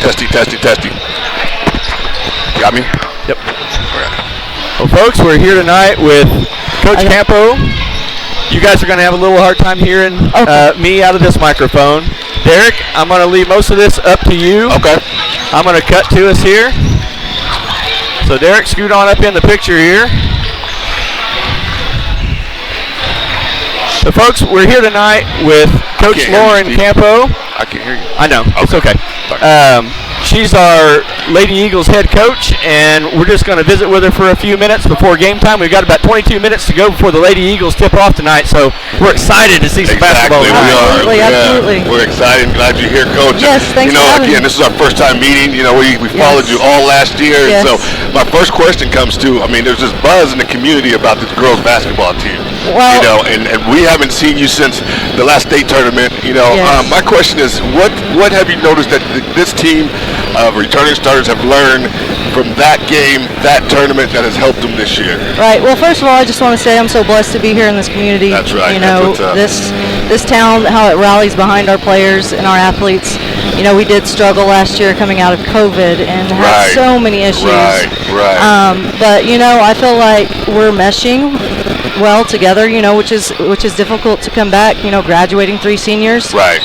Testing. Got me? Yep. Well, folks, we're here tonight with Coach Campo. You guys are going to have a little hard time hearing me out of this microphone. Derek, I'm going to leave most of this up to you. Okay. I'm going to cut to us here. So, Derek, scoot on up in the picture here. So, folks, we're here tonight with Coach Lauren Campo. I can't hear you. I know. Okay. It's okay. She's our Lady Eagles head coach, and we're just going to visit with her for a few minutes before game time. We've got about 22 minutes to go before the Lady Eagles tip off tonight, so we're excited to see some basketball tonight. Absolutely. We're excited. Glad you're here, Coach. Yes, thanks for having again, me. this is our first time meeting. We followed you all last year. Yes. So my first question comes to, there's this buzz in the community about this girls basketball team. Well, and we haven't seen you since the last state tournament. Yes. My question is, what have you noticed that this team of returning starters have learned from that game, that tournament, that has helped them this year? Right. Well, first of all, I just want to say I'm so blessed to be here in this community. That's right. This town, how it rallies behind our players and our athletes. We did struggle last year coming out of COVID and had so many issues. Right. But I feel like we're meshing well together. Which is difficult to come back. Graduating 3 seniors. Right.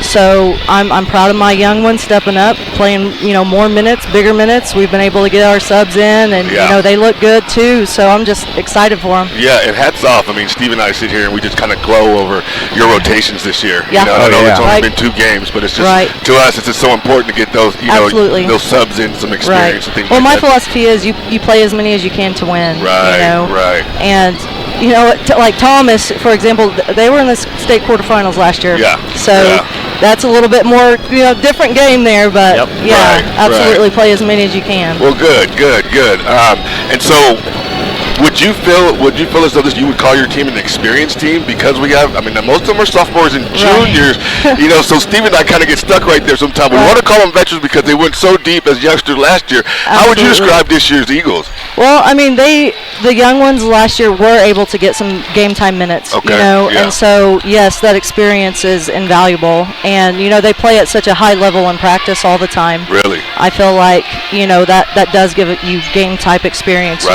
So I'm proud of my young ones stepping up, playing more minutes, bigger minutes. We've been able to get our subs in, and they look good too. So I'm just excited for them. Yeah, and hats off. Steve and I sit here and we just kind of glow over your rotations this year. Yeah. I know it's only been 2 games, but it's just to us, it's just so important to get those those subs in, some experience and things. Well, my that. philosophy is you play as many as you can to win. Right. And like Thomas, for example, they were in the state quarterfinals last year. Yeah. So that's a little bit more, different game there, but absolutely play as many as you can. Well, good. And so, would you feel as though you would call your team an experienced team? Because we have, most of them are sophomores and juniors, so Steve and I kind of get stuck right there sometimes. We want to call them veterans because they went so deep as youngsters last year. Absolutely. How would you describe this year's Eagles? Well, the young ones last year were able to get some game time minutes, and so, yes, that experience is invaluable. And, they play at such a high level in practice all the time. Really? I feel like, that does give you game type experience,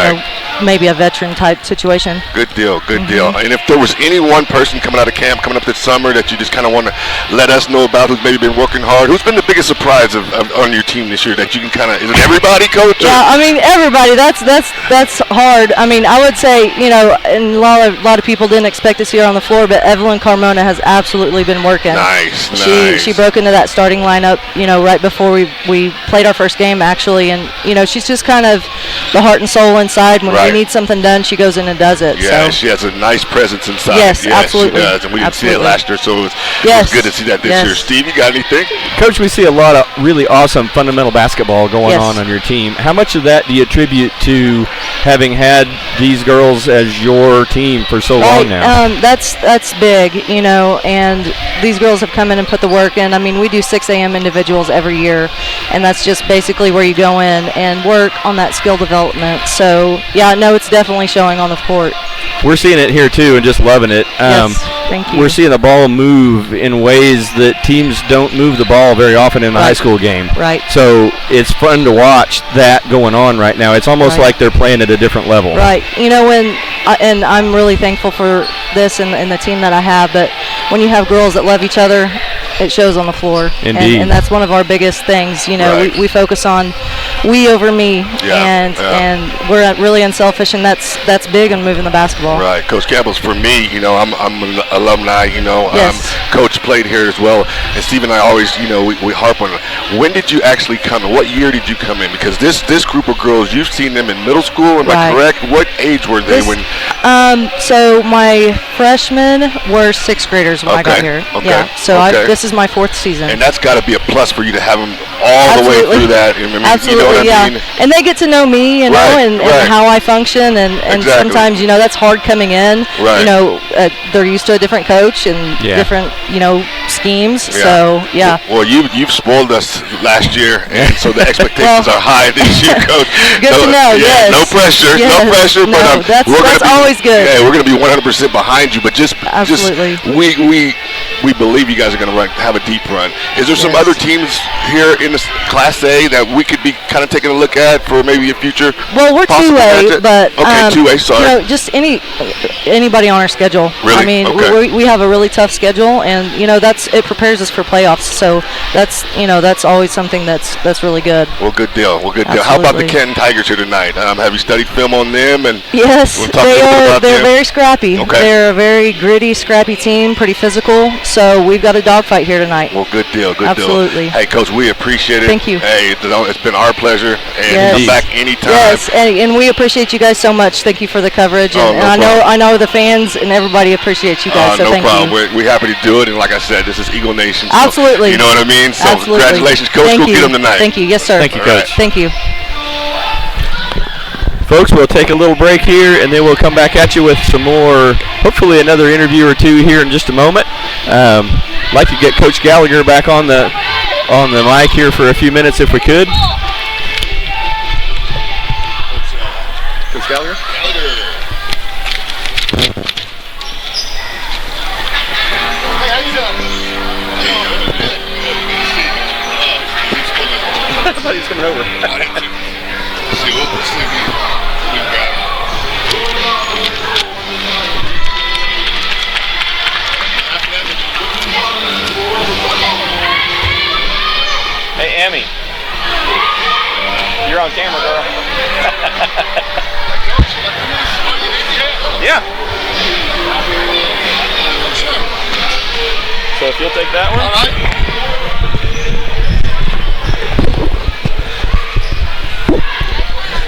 maybe a veteran type situation. Good deal. And if there was any one person coming out of camp, coming up this summer that you just kind of want to let us know about, who's maybe been working hard, who's been the biggest surprise on your team this year that you can is it everybody, Coach? Yeah, everybody. That's hard. I would say, and a lot of people didn't expect to see her on the floor, but Evelyn Carmona has absolutely been working. Nice. She broke into that starting lineup, right before we played our first game, actually, and she's just kind of the heart and soul inside. When we need something done, she goes in and does it. Yeah, she has a nice presence inside. Yes, absolutely. She does, and we didn't see it last year, so it was good to see that this year. Steve, you got anything? Coach, we see a lot of really awesome fundamental basketball going on your team. How much of that do you attribute to having had these girls as your team for so long now? That's big, and these girls have come in and put the work in. We do 6 a.m. individuals every year, and that's just basically where you go in and work on that skill development. So, it's definitely showing on the court. We're seeing it here too and just loving it. Thank you. We're seeing the ball move in ways that teams don't move the ball very often in the high school game. Right. So it's fun to watch that going on right now. It's almost like they're playing at a different level. Right. And I'm really thankful for this and the team that I have, but when you have girls that love each other, it shows on the floor. Indeed. And that's one of our biggest things. We focus on we over me, and we're really unselfish, and that's big in moving the basketball. Right. Coach Campbell's for me, I'm an alumni, Coach played here as well, and Steve and I always, we harp on it. When did you actually come in? What year did you come in? Because this group of girls, you've seen them in middle school, am I correct? What age were they when? So my freshmen were 6th graders when I got here. This is my 4th season. And that's got to be a plus for you to have them all the way through that. Absolutely, And they get to know me, and how I function, and sometimes, that's hard coming in. Right. They're used to a different coach and different, schemes. Yeah. So, Well, you've spoiled us last year, and so the expectations are high this year, Coach. Good to know, yes. No pressure, but that's always good. Yeah, we're going to be 100% behind you, but absolutely. We we believe you guys are going to have a deep run. Is there some Yes. other teams here in this Class A that we could be kind of taking a look at for maybe a future? Well, we're possible 2A, matchup? but okay, 2A. Sorry. you know, just anybody on our schedule. Really? I mean, Okay. we have a really tough schedule, and you know it prepares us for playoffs. So that's always something that's really good. Well, good deal. How about the Absolutely. Canton Tigers here tonight? Have you studied film on them? And Yes, we'll talk a little bit about they're them. very scrappy. Okay. They're a very gritty, scrappy team, pretty physical. So we've got a dogfight here tonight. Well, good deal. Absolutely. Hey, Coach, we appreciate it. Thank you. Hey, it's been our pleasure, and Yes. come back anytime. Yes, and we appreciate you guys so much. Thank you for the coverage, Oh, and no I problem. know the fans and everybody appreciates you guys. So no thank problem. you. We're happy to do it, and like I said, this is Eagle Nation. So, Absolutely. You know what I mean? So Absolutely. congratulations, Coach. Thank Go you. get them tonight. Thank you. Yes, sir. Thank you, All right. Coach. Thank you. Folks, we'll take a little break here, and then we'll come back at you with some more, hopefully another interview or two here in just a moment. Like to get Coach Gallagher back on the mic here for a few minutes if we could. Coach Gallagher? I thought he was coming over. Hey, Emmy. You're on camera, girl. Yeah. So if you'll take that one. All right.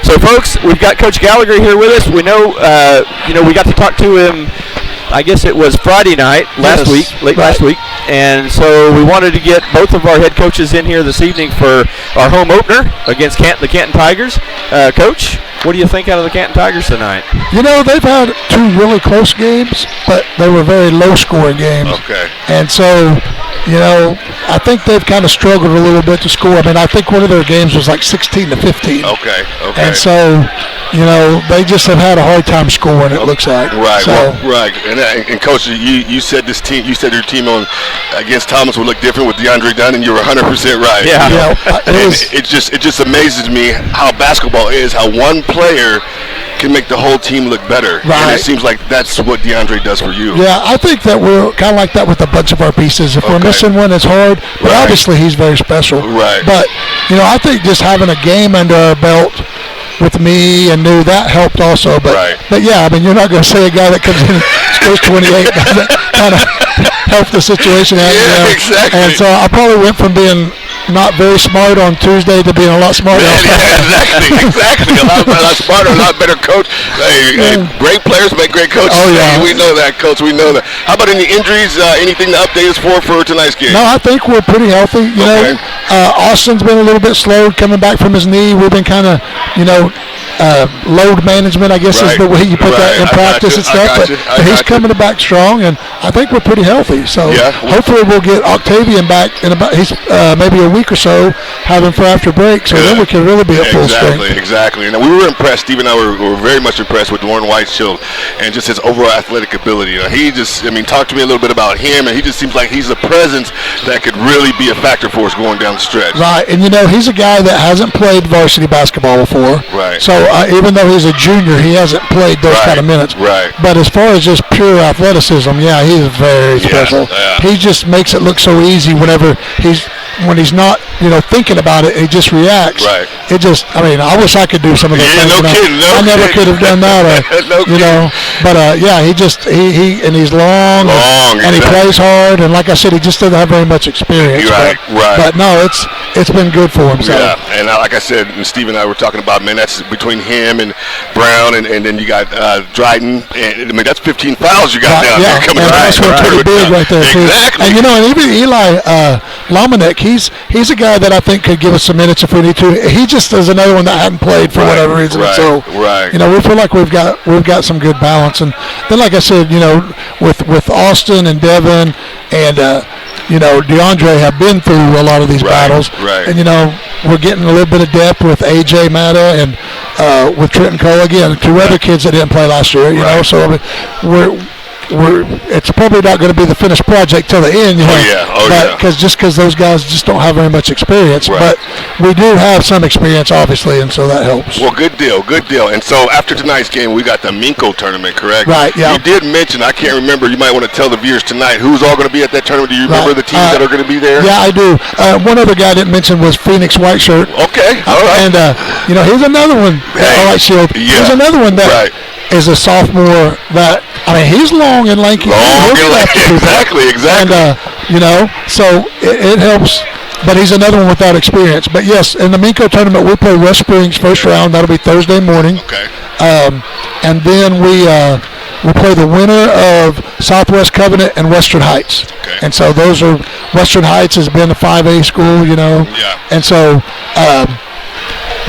So, folks, we've got Coach Gallagher here with us. We know, we got to talk to him. I guess it was Friday night last week, last week, and so we wanted to get both of our head coaches in here this evening for our home opener against the Canton Tigers. Coach, what do you think out of the Canton Tigers tonight? You know, they've had two really close games, but they were very low-scoring games. Okay. And so, you know, I think they've kind of struggled a little bit to score. I mean, I think one of their games was like 16-15. Okay. And so, you know, they just have had a hard time scoring, it looks like. Right, So, right. And Coach, you said this team, you said your team on against Thomas would look different with DeAndre Dunn, and you were 100% right. Yeah. You know? Yeah, And it just amazes me how basketball is, how one player can make the whole team look better. And Right. it seems like that's what DeAndre does for you. yeah, I think that we're kind of like that with a bunch of our pieces. If we're Okay. missing one, it's hard. But Right. obviously, he's very special. Right. But, you know, I think just having a game under our belt with me and New, that helped also. But, Right. but yeah, I mean, you're not going to say a guy that comes in and scores 28 doesn't kind of help the situation out. Yeah, you know? exactly. And so I probably went from being not very smart on Tuesday to being a lot smarter. on Friday. Exactly. A lot smarter, a lot better coach. Hey, great players make great coaches. Oh, yeah. Hey, we know that, Coach. We know that. How about any injuries? Anything to update us for tonight's game? No, I think we're pretty healthy. You Okay. know, Austin's been a little bit slow coming back from his knee. We've been kind of, you know, load management, I guess, Right. is the way you put that in Right. I practice got and you. I stuff. got But, you. I but he's got you. coming back strong, and I think we're pretty healthy. So Yeah. hopefully we'll get Octavian back in about maybe a week or so, have him for after break, so then we can really be at full strength. Exactly. And we were impressed. Steve and I were very much impressed with Lauren Whiteshield and just his overall athletic ability. You know, he just, talk to me a little bit about him, and he just seems like he's a presence that could really be a factor for us going down the stretch. Right, and you know, he's a guy that hasn't played varsity basketball before. Right. So even though he's a junior, he hasn't played those Right, kind of minutes. right. But as far as just pure athleticism, yeah, he's very special. yeah. He just makes it look so easy whenever when he's not, thinking about it, he just reacts. Right. It just, I wish I could do some of those Yeah, things. no you know. kidding, no I never kidding. could have done that. No kidding. But yeah, he's long, Long, and he exactly. plays hard, and like I said, he just doesn't have very much experience. Right, right. But no, it's been good for him. So. Yeah, and like I said, and Steve and I were talking about, man, that's between him and Brown, and then you got Dryden. And, that's 15 fouls you got down there coming and right. that's what's pretty big right there too. Exactly. And and even Eli Lomanek, he's a guy that I think could give us some minutes if we need to. He just is another one that hadn't played for whatever reason. right, So right. we feel like we've got some good balance. And then, like I said, with Austin and Devin and DeAndre have been through a lot of these battles. right. And we're getting a little bit of depth with AJ Mata and with Trenton Cole again, two other kids that didn't play last year. You know, so we're it's probably not going to be the finished project till the end. You know, because those guys just don't have very much experience. Right. But we do have some experience, obviously, and so that helps. Well, good deal. And so after tonight's game, we got the Minko tournament, correct? Right. Yeah. You did mention, I can't remember. You might want to tell the viewers tonight who's all going to be at that tournament. Do you remember the teams that are going to be there? Yeah, I do. One other guy I didn't mention was Phoenix White Shirt. Okay. All right. And here's another one. Hey. All right, Shield. Yeah. Here's another one that is a sophomore. That he's long and lanky. Exactly. And so it helps. But he's another one without experience. But yes, in the Minko tournament, we play West Springs first round. That'll be Thursday morning. Okay. And then we play the winner of Southwest Covenant and Western Heights. Okay. And so those are Western Heights has been a 5A school, Yeah. And so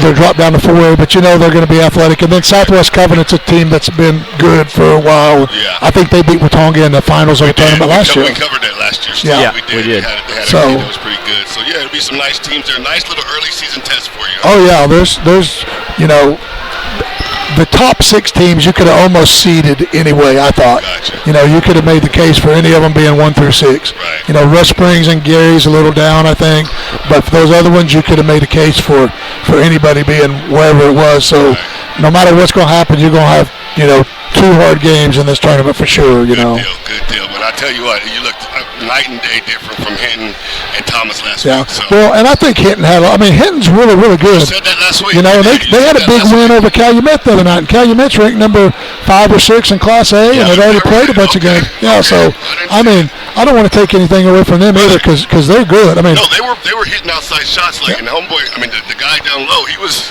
they're dropped down to 4A, but they're going to be athletic. And then Southwest Covenant's a team that's been good for a while. Yeah. I think they beat Watonga in the finals of the tournament last year. We covered that last year. Yeah, we did. They had a game that was pretty good. So yeah, it'll be some nice teams there. Nice little early season test for you. Oh yeah, there's the top 6 teams you could have almost seeded anyway. I thought. Gotcha. You could have made the case for any of them being 1 through 6. Right. West Springs and Gary's a little down, I think, but for those other ones, you could have made a case for anybody being wherever it was. So no matter what's going to happen, you're going to have 2 hard games in this tournament for sure. Good deal. But I tell you what, you looked night and day different from Hinton and Thomas last week. So. Well, and I think Hinton Hinton's really, really good. You said that last week. They had a big win over Calumet the other night, and Calumet's ranked number 5 or 6 in Class A, and they've already played a bunch of games. Yeah, so I don't want to take anything away from them either because they're good. No, they were hitting outside shots like, and homeboy. The guy down low, he was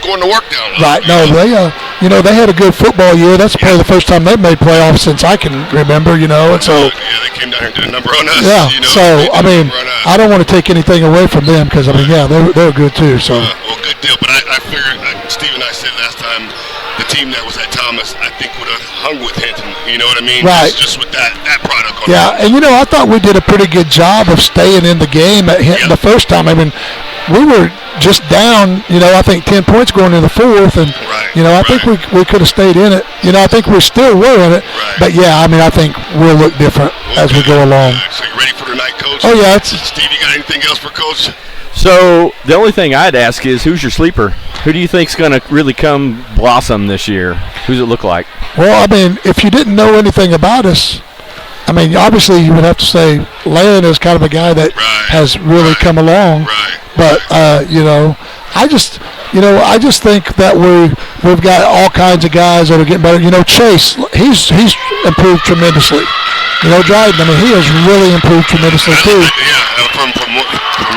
going to work down low. Right. No, they had a good football year. That's probably the first time they've made playoffs since I can remember. And so. Yeah, they came down here and did a number on us. Yeah. So I don't want to take anything away from them because they're good too. So. Well, good deal. But I figured, Steve and I said last time, the team that was at Thomas, I think would have hung with Hinton. You know what I mean? Right. Just with that product. Yeah, and I thought we did a pretty good job of staying in the game at Hinton the first time. We were just down, I think 10 points going into the 4th, and I think we could have stayed in it. I think we still were in it. Right. But I think we'll look different as we go along. So you ready for tonight, Coach? Oh yeah. Steve, you got anything else for Coach? So the only thing I'd ask is, who's your sleeper? Who do you think's going to really come blossom this year? Who's it look like? Well, if you didn't know anything about us, obviously you would have to say Lane is kind of a guy that has really come along. Right. But I just think that we've got all kinds of guys that are getting better. Chase, he's improved tremendously. Dryden, he has really improved tremendously too. Yeah, from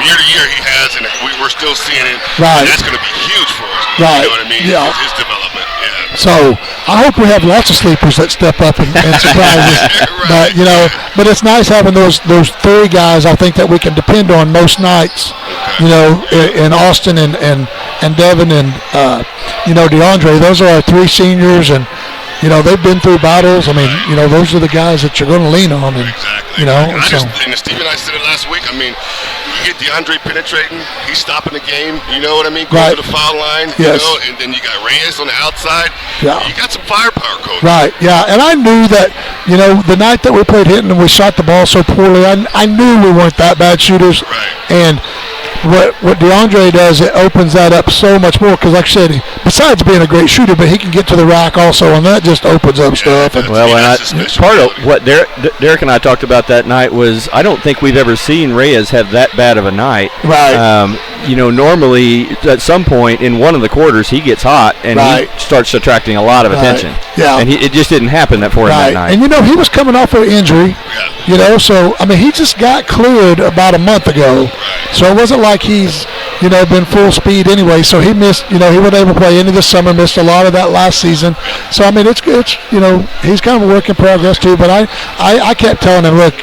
year to year he has, and we're still seeing it. Right. And that's going to be huge for us. Right. You know what I mean? Yeah. His development. Yeah. So I hope we have lots of sleepers that step up and surprise us. But it's nice having those 3 guys. I think that we can depend on most nights. In Austin and Devin and DeAndre. Those are our 3 seniors, and they've been through battles. Those are the guys that you're going to lean on. And, exactly. And Steve and I said it last week. You get DeAndre penetrating, he's stopping the game. You know what I mean? Going to the foul line. Yes. And then you got Reyes on the outside. Yeah. You got some firepower, Coach. Right. Yeah. And I knew that. The night that we played Hinton and we shot the ball so poorly, I knew we weren't that bad shooters. Right. And what DeAndre does, it opens that up so much more because, like I said, besides being a great shooter, but he can get to the rack also, and that just opens up stuff. And part of what Derek and I talked about that night was I don't think we've ever seen Reyes have that bad of a night. Right. Normally at some point in one of the quarters he gets hot and he starts attracting a lot of attention. Yeah. And it just didn't happen for him that night. And he was coming off an injury. Yeah. So he just got cleared about a month ago. So it wasn't like he's been full speed anyway. So he missed. He wasn't able to play any this summer. Missed a lot of that last season. So it's he's kind of a work in progress too. But I kept telling him, look,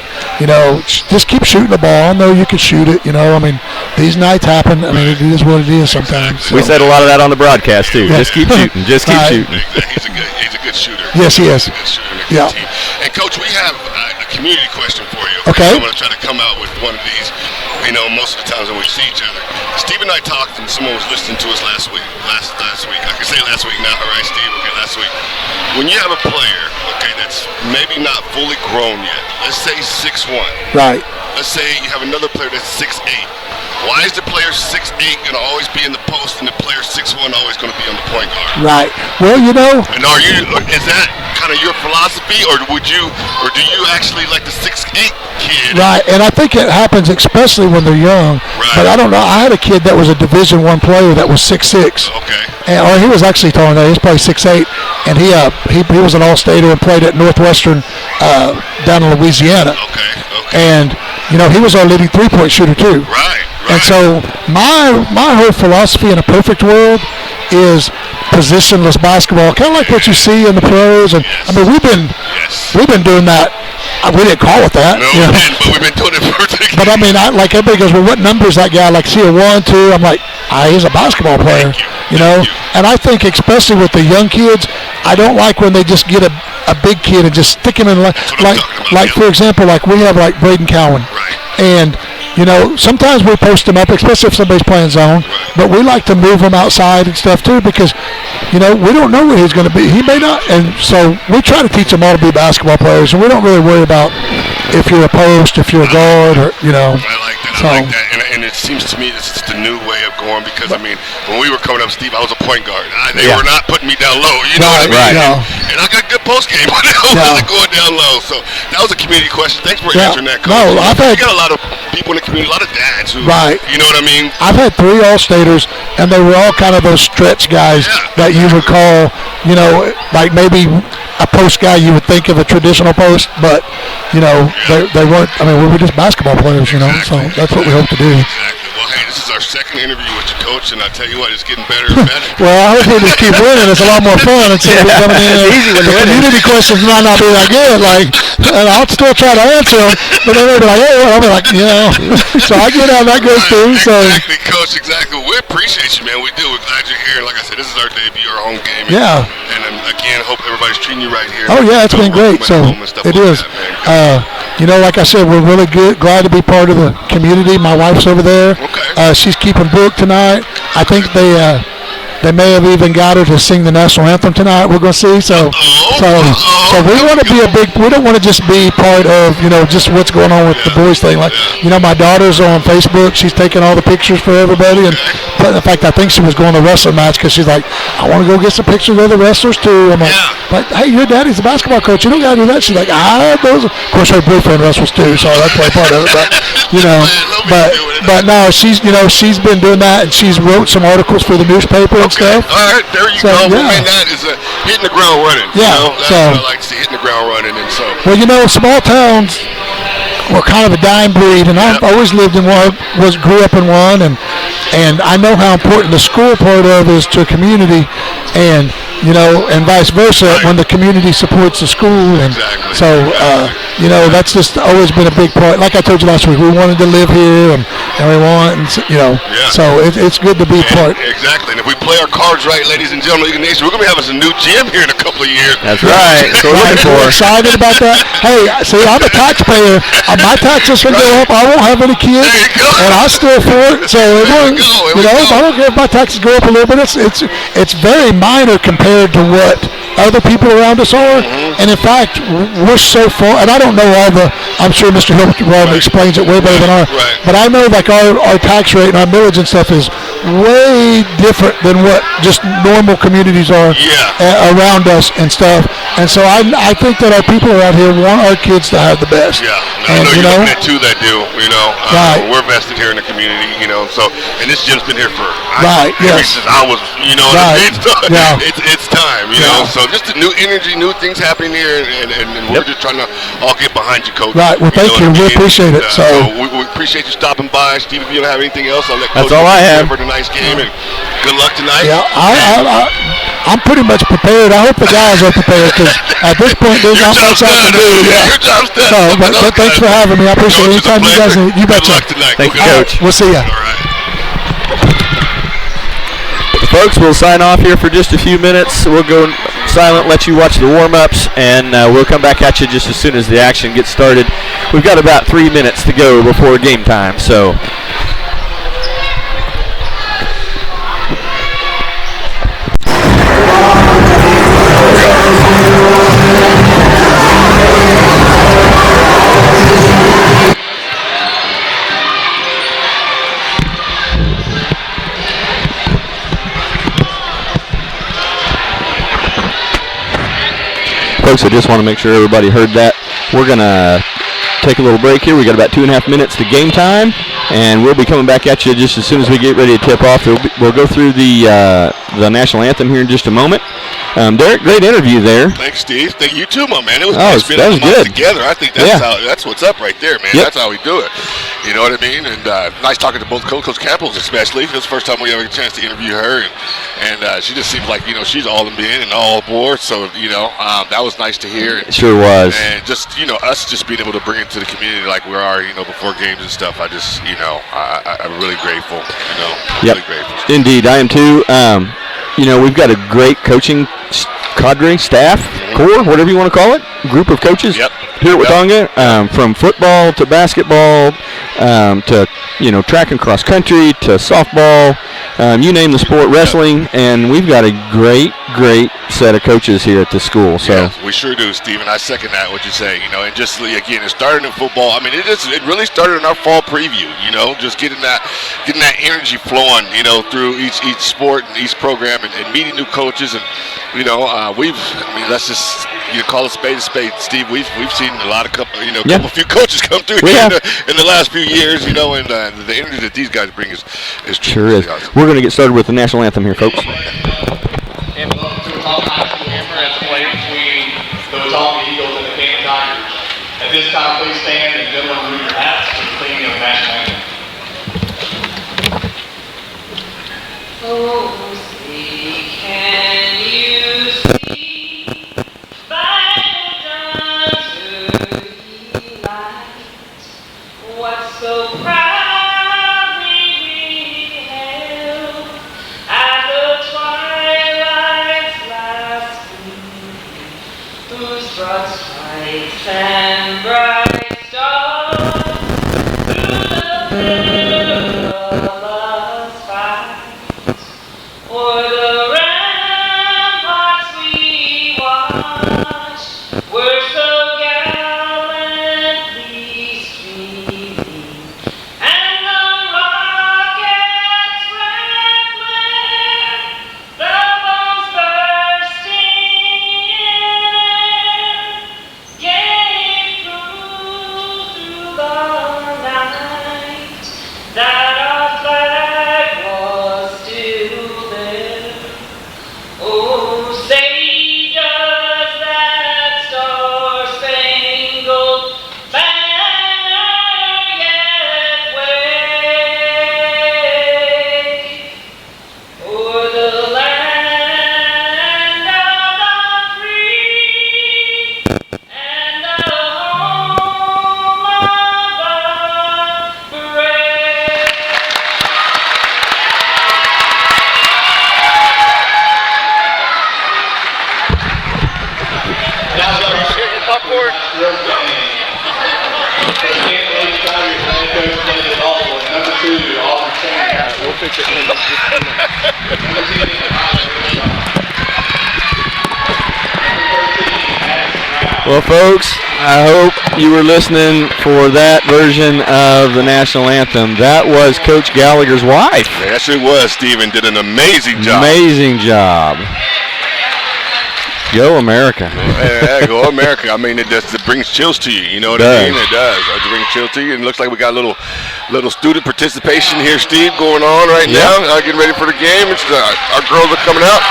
just keep shooting the ball. I know you can shoot it. These nights happen. It is what it is sometimes. So. We said a lot of that on the broadcast too. Yeah. Just keep shooting. Just keep shooting. He's a good shooter. Yes, he is. He's a good shooter. Yeah. And Coach, we have a community question for you. Okay. I'm going to try to come out with one of these. most of the times when we see each other. Steve and I talked, and someone was listening to us last week. Last week. I can say last week now, all right, Steve? Okay, last week. When you have a player, that's maybe not fully grown yet, let's say 6'1". Right. Let's say you have another player that's 6'8". Why is the player 6'8" going to always be in the post and the player 6'1" always going to be on the point guard? Right. Well, And is that kind of your philosophy, or do you actually like the 6'8" kid? Right, and I think it happens especially when they're young. Right. But I don't know. I had a kid that was a Division I player that was 6'6". Okay. Or he was actually taller than that. He was probably 6'8", and he was an All-Stater and played at Northwestern down in Louisiana. Okay. And he was our leading three-point shooter too. Right. And so my whole philosophy in a perfect world is positionless basketball, kind of like what you see in the pros. And I mean, we've been doing that. We didn't call it that. No, we didn't, but we've been doing it for But I mean, like everybody goes, well, what number is that guy? Like, see a 1, 2. I'm like, he's a basketball player, And I think especially with the young kids, I don't like when they just get a big kid and just stick him in like for example, like we have like Braden Cowan, and sometimes we post him up, especially if somebody's playing zone, but we like to move him outside and stuff too because we don't know where he's going to be. He may not, and so we try to teach them all to be basketball players, and we don't really worry about if you're a post, if you're a guard, or I like that. I like that, and it seems to me this is the new way of going because I mean, when we were coming up, Steve, I was a point guard. They were not putting me down low. You know what I mean? Right. And I got good post game, but I wasn't going down low. So that was a community question. Thanks for answering that, Coach. No, you got a lot of people in the community, a lot of dads who, you know what I mean? I've had 3 All-Staters, and they were all kind of those stretch guys that you would call, like maybe a post guy you would think of a traditional post, but they weren't. I mean, we were just basketball players, so that's what we hope to do. Exactly. Well, hey, this is our second interview with you, Coach, and I tell you what, it's getting better and better. Well, I hope we just keep winning. It's a lot more fun instead of coming in. The community questions might not be that good. And I'll still try to answer them, but then they'll be like, hey, I'll be like, So I get how that goes too. So exactly, Coach. Exactly. We appreciate you, man. We do. We're glad you're here. And like I said, this is our debut, our home game. And again, hope everybody's treating you right here. Oh yeah, it's been great. So it is. Like I said, we're really glad to be part of the community. My wife's over there. Okay. She's keeping book tonight. I think they may have even got her to sing the national anthem tonight. We're going to see. So we want to be we don't want to just be part of, just what's going on with the boys thing. Like, my daughter's on Facebook. She's taking all the pictures for everybody. And in fact, I think she was going to a wrestling match because she's like, I want to go get some pictures of the wrestlers too. I'm like, hey, your daddy's a basketball coach. You don't got to do that. She's like, I have those. Of course, her boyfriend wrestles too, so that's probably part of it. But no, she's been doing that, and she's wrote some articles for the newspaper and stuff. All right, there you go. Man, that is hitting the ground running. That's what I like to see, hitting the ground running. And so, well, small towns were kind of a dying breed, and I've always lived in one, grew up in one, and I know how important the school part of is to a community, and vice versa when the community supports the school, and so that's just always been a big part. Like I told you last week, we wanted to live here, and we want, so it's good to be part. Exactly, and if we play our cards right, ladies and gentlemen, Eagle Nation, we're gonna be having some new gym here in a couple of years. That's right. So we're excited about that. Hey, see, I'm a taxpayer. My taxes can go up. I won't have any kids, and I still afford it. So I don't care if my taxes go up a little bit. It's very minor compared to what other people around us are, and in fact, we're so far. And I don't know I'm sure Mr. Hilton explains it way better than I. But I know like our tax rate and our millage and stuff is way different than what just normal communities are around us and stuff. And so I think that our people around here want our kids to have the best. Yeah, I know you're looking at two that do. We're vested here in the community. So and this gym's been here for since I was. It's time. So just the new energy, new things happening here, and we're just trying to all get behind you, Coach. Right. Well, thank you. We appreciate it. So we appreciate you stopping by. Steve, if you don't have anything else, I'll let Coach. That's all I have. For tonight's game, and good luck tonight. Yeah, I'm pretty much prepared. I hope the guys are prepared because at this point there's not much I can do. Your job's done. So, but thanks for having me. I appreciate it. Anytime you guys need, you betcha. Good luck tonight. Thank you, Coach. We'll see ya. All right. Folks, we'll sign off here for just a few minutes. We'll go silent, let you watch the warm-ups, and we'll come back at you just as soon as the action gets started. We've got about 3 minutes to go before game time, so Folks, I just want to make sure everybody heard that. We're going to take a little break here. We got about 2.5 minutes to game time, and we'll be coming back at you just as soon as we get ready to tip off. We'll go through the national anthem here in just a moment. Derek, great interview there. Thanks, Steve. Thank you too, my man. It was Oh, nice being that was able to good. come together. I think that's what's up right there, man. Yep. That's how we do it. You know what I mean? And nice talking to both Coach Campbells, especially. It was the first time we ever get a chance to interview her, and she just seems like she's all in and all aboard. So that was nice to hear. It sure was. And just us just being able to bring it to the community like we are, before games and stuff. I just I'm really grateful. Yep. Really grateful. Indeed, I am too. We've got a great coaching cadre, staff, corps, whatever you want to call it, group of coaches Yep. here at Watonga, from football to basketball to track and cross country to softball, you name the sport, wrestling, and we've got a great set of coaches here at the school. So yes, we sure do, Stephen. I second that what you say. And just again, it started in football. I mean, it really started in our fall preview. Just getting that energy flowing. Through each sport and each program, and meeting new coaches, and let's just call a spade, Steve. We've seen a lot of few coaches come through here in the last few years. And the energy that these guys bring is sure is. We're going to get started with the national anthem here, folks. And welcome to Watonga High School Hammer as the play between the Watonga Eagles and the Canton Tigers. At this time, please stand and gentlemen remove your hats for the singing of the national anthem. Oh, see, can you see by the dawn's early light what so proudly we hailed at the twilight's last gleam, whose broad stripes and bright stars through the perilous fight o'er the ramparts we watched were so gallantly streaming, and the rocket's red flare, the bombs bursting in, gave proof through the night that our flag was still there. Oh, say does that star-spangled banner yet wave o'er the land of the free and the home of the brave? Now, popcorn. Canton Lady Tigers head coach Linda Hall and number 2, Auburn Sanders. We'll fix it. Number 10, Well, folks, I hope you were listening for that version of the national anthem. That was Coach Gallagher's wife. That sure was. Stephen did an amazing job. Amazing job. Go America. Yeah, go America. I mean, it brings chills to you. You know what I mean? It does. It brings chills to you. And it looks like we got a little student participation here, Steve, going on right now. Getting ready for the game. It's, our girls are coming out.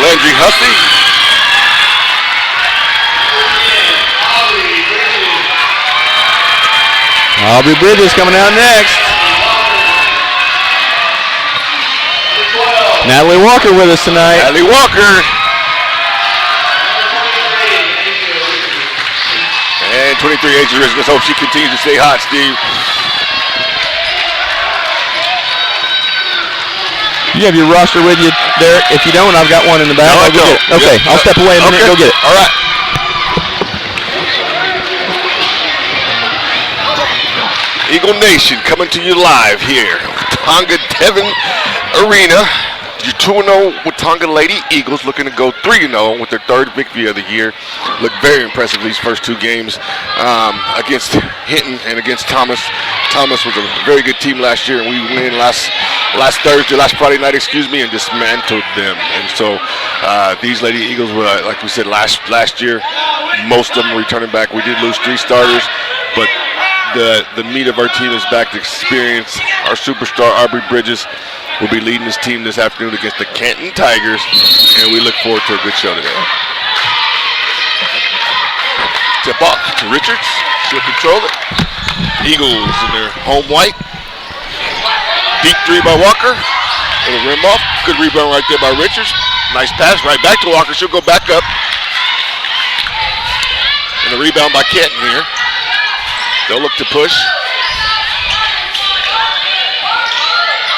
Landry Hussey. Aubrey Bridges coming out next. Natalie Walker with us tonight. Natalie Walker. And 23 ages. Let's hope she continues to stay hot, Steve. You have your roster with you, Derek? If you don't, I've got one in the back. No, I'll go get it. Okay, I'll step away a minute and go get it. All right. Eagle Nation coming to you live here, Tonga Devon Arena. Your 2-0 Watonga Lady Eagles looking to go 3-0 with their third victory of the year. Look very impressive these first two games against Hinton and against Thomas. Thomas was a very good team last year, and we win last Friday night, and dismantled them. And so these Lady Eagles were, like we said last year, most of them returning back. We did lose 3 starters, but the meat of our team is back to experience. Our superstar Aubrey Bridges will be leading this team this afternoon against the Canton Tigers, and we look forward to a good show today. Tip off to Richards. She'll control it. Eagles in their home white. Deep 3 by Walker. Little rim off. Good rebound right there by Richards. Nice pass right back to Walker. She'll go back up. And the rebound by Canton here. They'll look to push.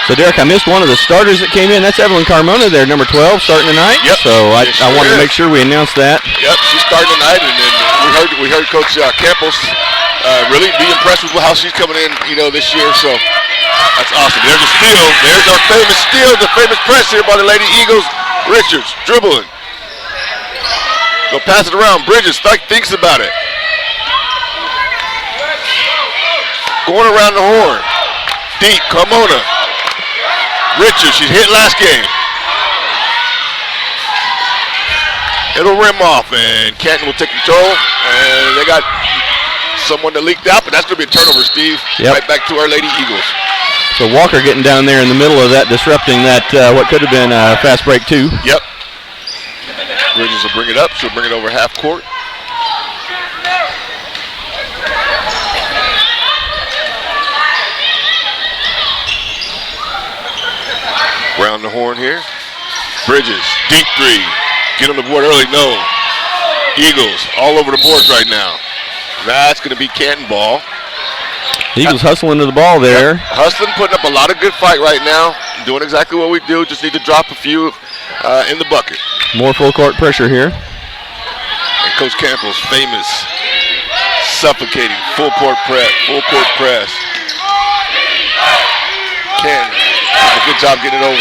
So, Derek, I missed one of the starters that came in. That's Evelyn Carmona there, number 12, starting tonight. Yep. So I Yes, wanted to is. make sure we announced that. Yep, she's starting tonight, and then we heard Coach Campos really be impressed with how she's coming in, this year. So that's awesome. There's a steal. There's our famous steal, the famous press here by the Lady Eagles. Richards dribbling. Go pass it around. Bridges thinks about it. Going around the horn. Deep, Carmona. Richards, she's hit last game. It'll rim off, and Canton will take control. And they got someone that leaked out, but that's going to be a turnover, Steve. Yep. Right back to our Lady Eagles. So Walker getting down there in the middle of that, disrupting that what could have been a fast break 2. Yep. Bridges will bring it up. She'll bring it over half court. Round the horn here. Bridges, deep 3. Get on the board early, no. Eagles all over the boards right now. That's going to be Canton ball. Eagles hustling to the ball there. Hustling, putting up a lot of good fight right now. Doing exactly what we do. Just need to drop a few in the bucket. More full court pressure here. And Coach Campbell's famous suffocating full court press. Canton does a good job getting it over.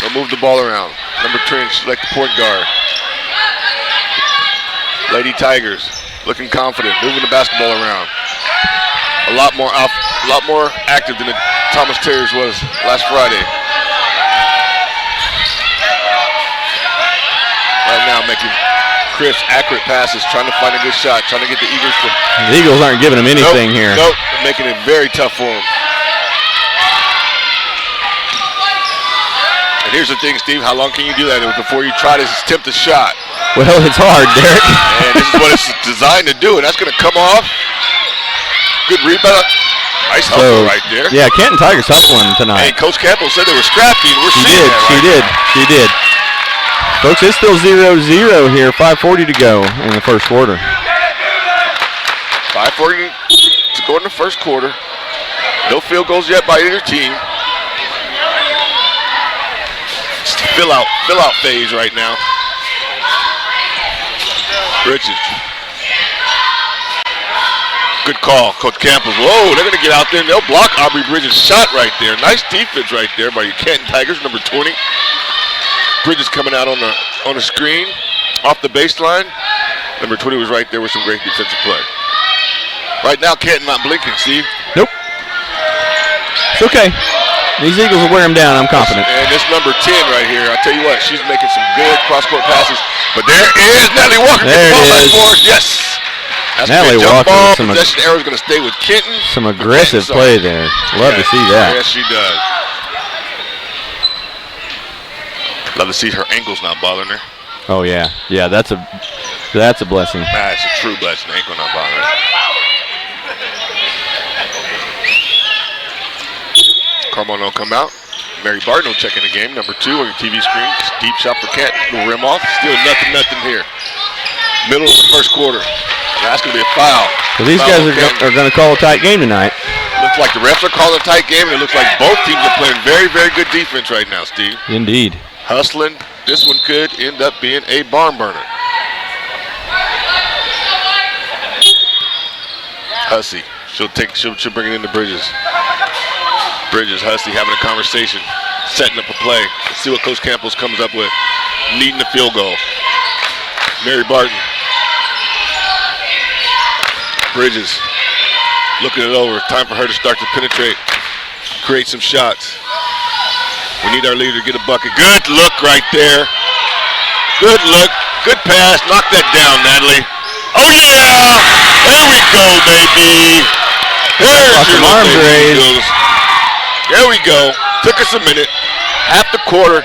They'll move the ball around. Number 10, select the point guard. Lady Tigers looking confident, moving the basketball around. A lot more active than the Thomas Terriers was last Friday. Right now making crisp, accurate passes, trying to find a good shot, trying to get the Eagles to... The Eagles aren't giving them anything here. Nope, making it very tough for them. And here's the thing, Steve, how long can you do that before you try to attempt a shot? Well, it's hard, Derek. And this is what it's designed to do, and that's going to come off. Good rebound. Nice hustle right there. Yeah, Canton Tigers hustling Hey, tonight. Coach Campbell said they were scrappy, and we're She seeing did, that she right did, she did. Folks, it's still 0-0 here. 5:40 to go in the first quarter. 5:40 to go in the first quarter. No field goals yet by either team. It's the fill out phase right now. Richards. Good call, Coach Campbell. Whoa, they're going to get out there and they'll block Aubrey Bridges' shot right there. Nice defense right there by your Canton Tigers, number 20. Bridges coming out on the screen, off the baseline. Number 20 was right there with some great defensive play. Right now, Canton not blinking, Steve. Nope. It's okay. These Eagles will wear them down, I'm confident. And this number 10 right here, I tell you what, she's making some good cross-court passes. But there is Natalie Walker. There Get the ball it back is. for us. Yes. That's Natalie a jump Walker ball. with some Possession arrow is going to stay with Kenton. Some aggressive play there. Love to see that. Yes, she does. Love to see her ankles not bothering her. Oh yeah, yeah. That's a blessing. It's a true blessing. Ankle not bothering her. Carmona will come out. Mary Barton will check in the game. Number 2 on your TV screen. Deep shot for Canton. No rim off. Still nothing here. Middle of the first quarter. That's going to be a foul. So these Foul guys on Canton. are going to call a tight game tonight. Looks like the refs are calling a tight game, and it looks like both teams are playing very, very good defense right now, Steve. Indeed. Hustling. This one could end up being a barn burner. Hussey. She'll bring it into Bridges. Bridges, Hussey having a conversation, setting up a play. Let's see what Coach Campos comes up with. Needing the field goal. Mary Barton. Bridges looking it over. Time for her to start to penetrate, create some shots. We need our leader to get a bucket. Good look right there. Good look. Good pass. Knock that down, Natalie. Oh, yeah. There we go, baby. There's your Awesome arms little raised. Eagles. There we go. Took us a minute. Half the quarter.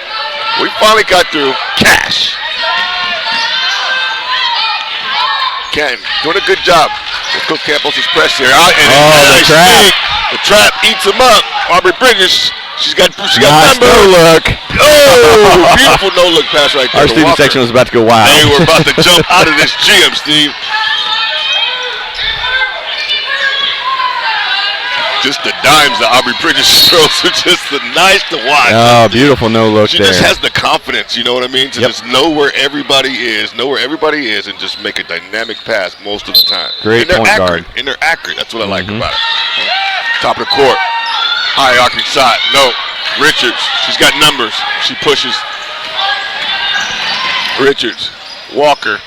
We finally got through. Cash. Canton doing a good job. Coach Campos is pressed here. Out and the nice trap. dig. The trap eats him up. Aubrey Bridges. She got Nice number. no look. Oh, beautiful no look pass right there. Our to student Walker. section was about to go wild. They were about to jump out of this gym, Steve. Just the dimes that Aubrey Bridges throws are just nice to watch. Oh, beautiful no look She there. just has the confidence, you know what I mean, to Yep. just know where everybody is, and just make a dynamic pass most of the time. Great and they're point accurate, guard. And they're accurate. That's what I like about it. Top of the court. High arcing shot. No. Richards. She's got numbers. She pushes. Richards. Walker.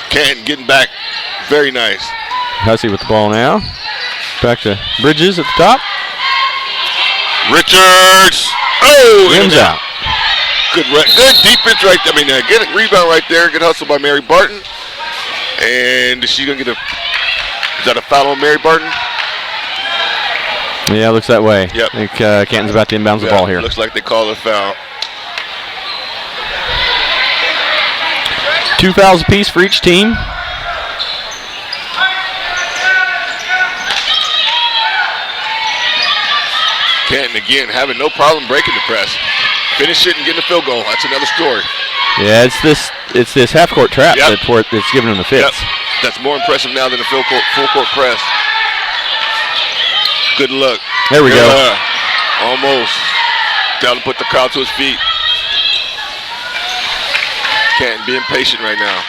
Canton getting back. Very nice. Hussey with the ball now. Back to Bridges at the top. Richards. Oh, Rims out. Good defense right there. I mean, get a rebound right there. Good hustle by Mary Barton. And is she going to get is that a foul on Mary Barton? Yeah, looks that way. Yep. I think Canton's about to inbounds the ball here. Looks like they call it a foul. 2 fouls apiece for each team. Canton again having no problem breaking the press. Finish it and getting the field goal. That's another story. Yeah, it's this half court trap Yep. that's giving them the fits. That's more impressive now than the full court press. Good look. There we go. Almost. Down to put the crowd to his feet. Canton being patient right now.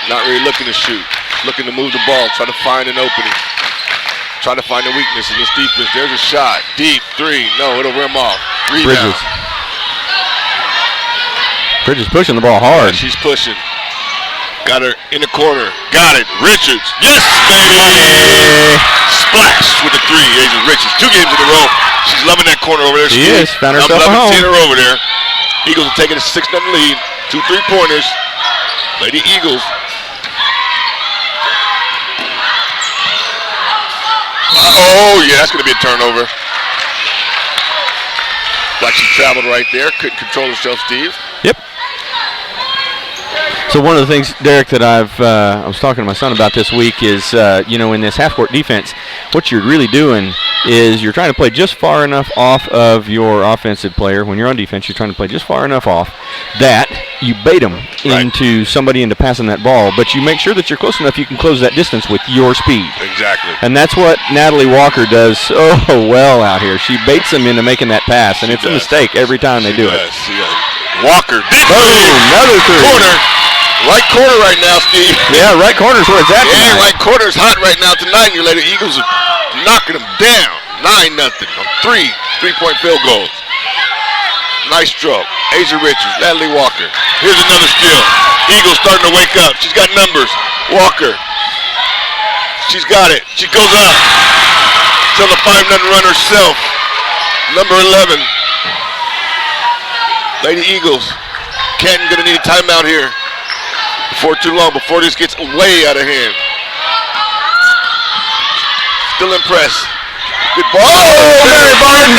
Not really looking to shoot. Looking to move the ball. Try to find an opening. Try to find a weakness in this defense. There's a shot. Deep three. No, it'll rim off. Rebound. Bridges pushing the ball hard. She's pushing. Got her in the corner. Got it. Richards. Yes, baby. Splash with the three. Asia Richards. 2 games in a row. She's loving that corner over there. She is. Found herself I'm a loving home. seeing her over there. Eagles are taking a 6-0 lead. 2 3-pointers. Lady Eagles. Oh, yeah, that's going to be a turnover. Like she traveled right there. Couldn't control herself, Steve. Yep. So one of the things, Derek, that I was talking to my son about this week is, in this half-court defense, what you're really doing is you're trying to play just far enough off of your offensive player. When you're on defense, you're trying to play just far enough off that you bait them into somebody into passing that ball, but you make sure that you're close enough you can close that distance with your speed. Exactly. And that's what Natalie Walker does so well out here. She baits them into making that pass, and it's a mistake every time they do it. Walker. Boom, another three. Corner. Right corner right now, Steve. Yeah, right corner's where it's at. Yeah, tonight. right corner's hot right now tonight. And your Lady Eagles are knocking them down. 9-0 on 3 3-point field goals. Nice stroke. Asia Richards, Natalie Walker. Here's another steal. Eagles starting to wake up. She's got numbers. Walker. She's got it. She goes up. She's on the 5-0 run herself. Number 11. Lady Eagles. Canton gonna need a timeout here. Before too long, before this gets way out of hand. Still impressed. Good ball. Oh, Mary Barton.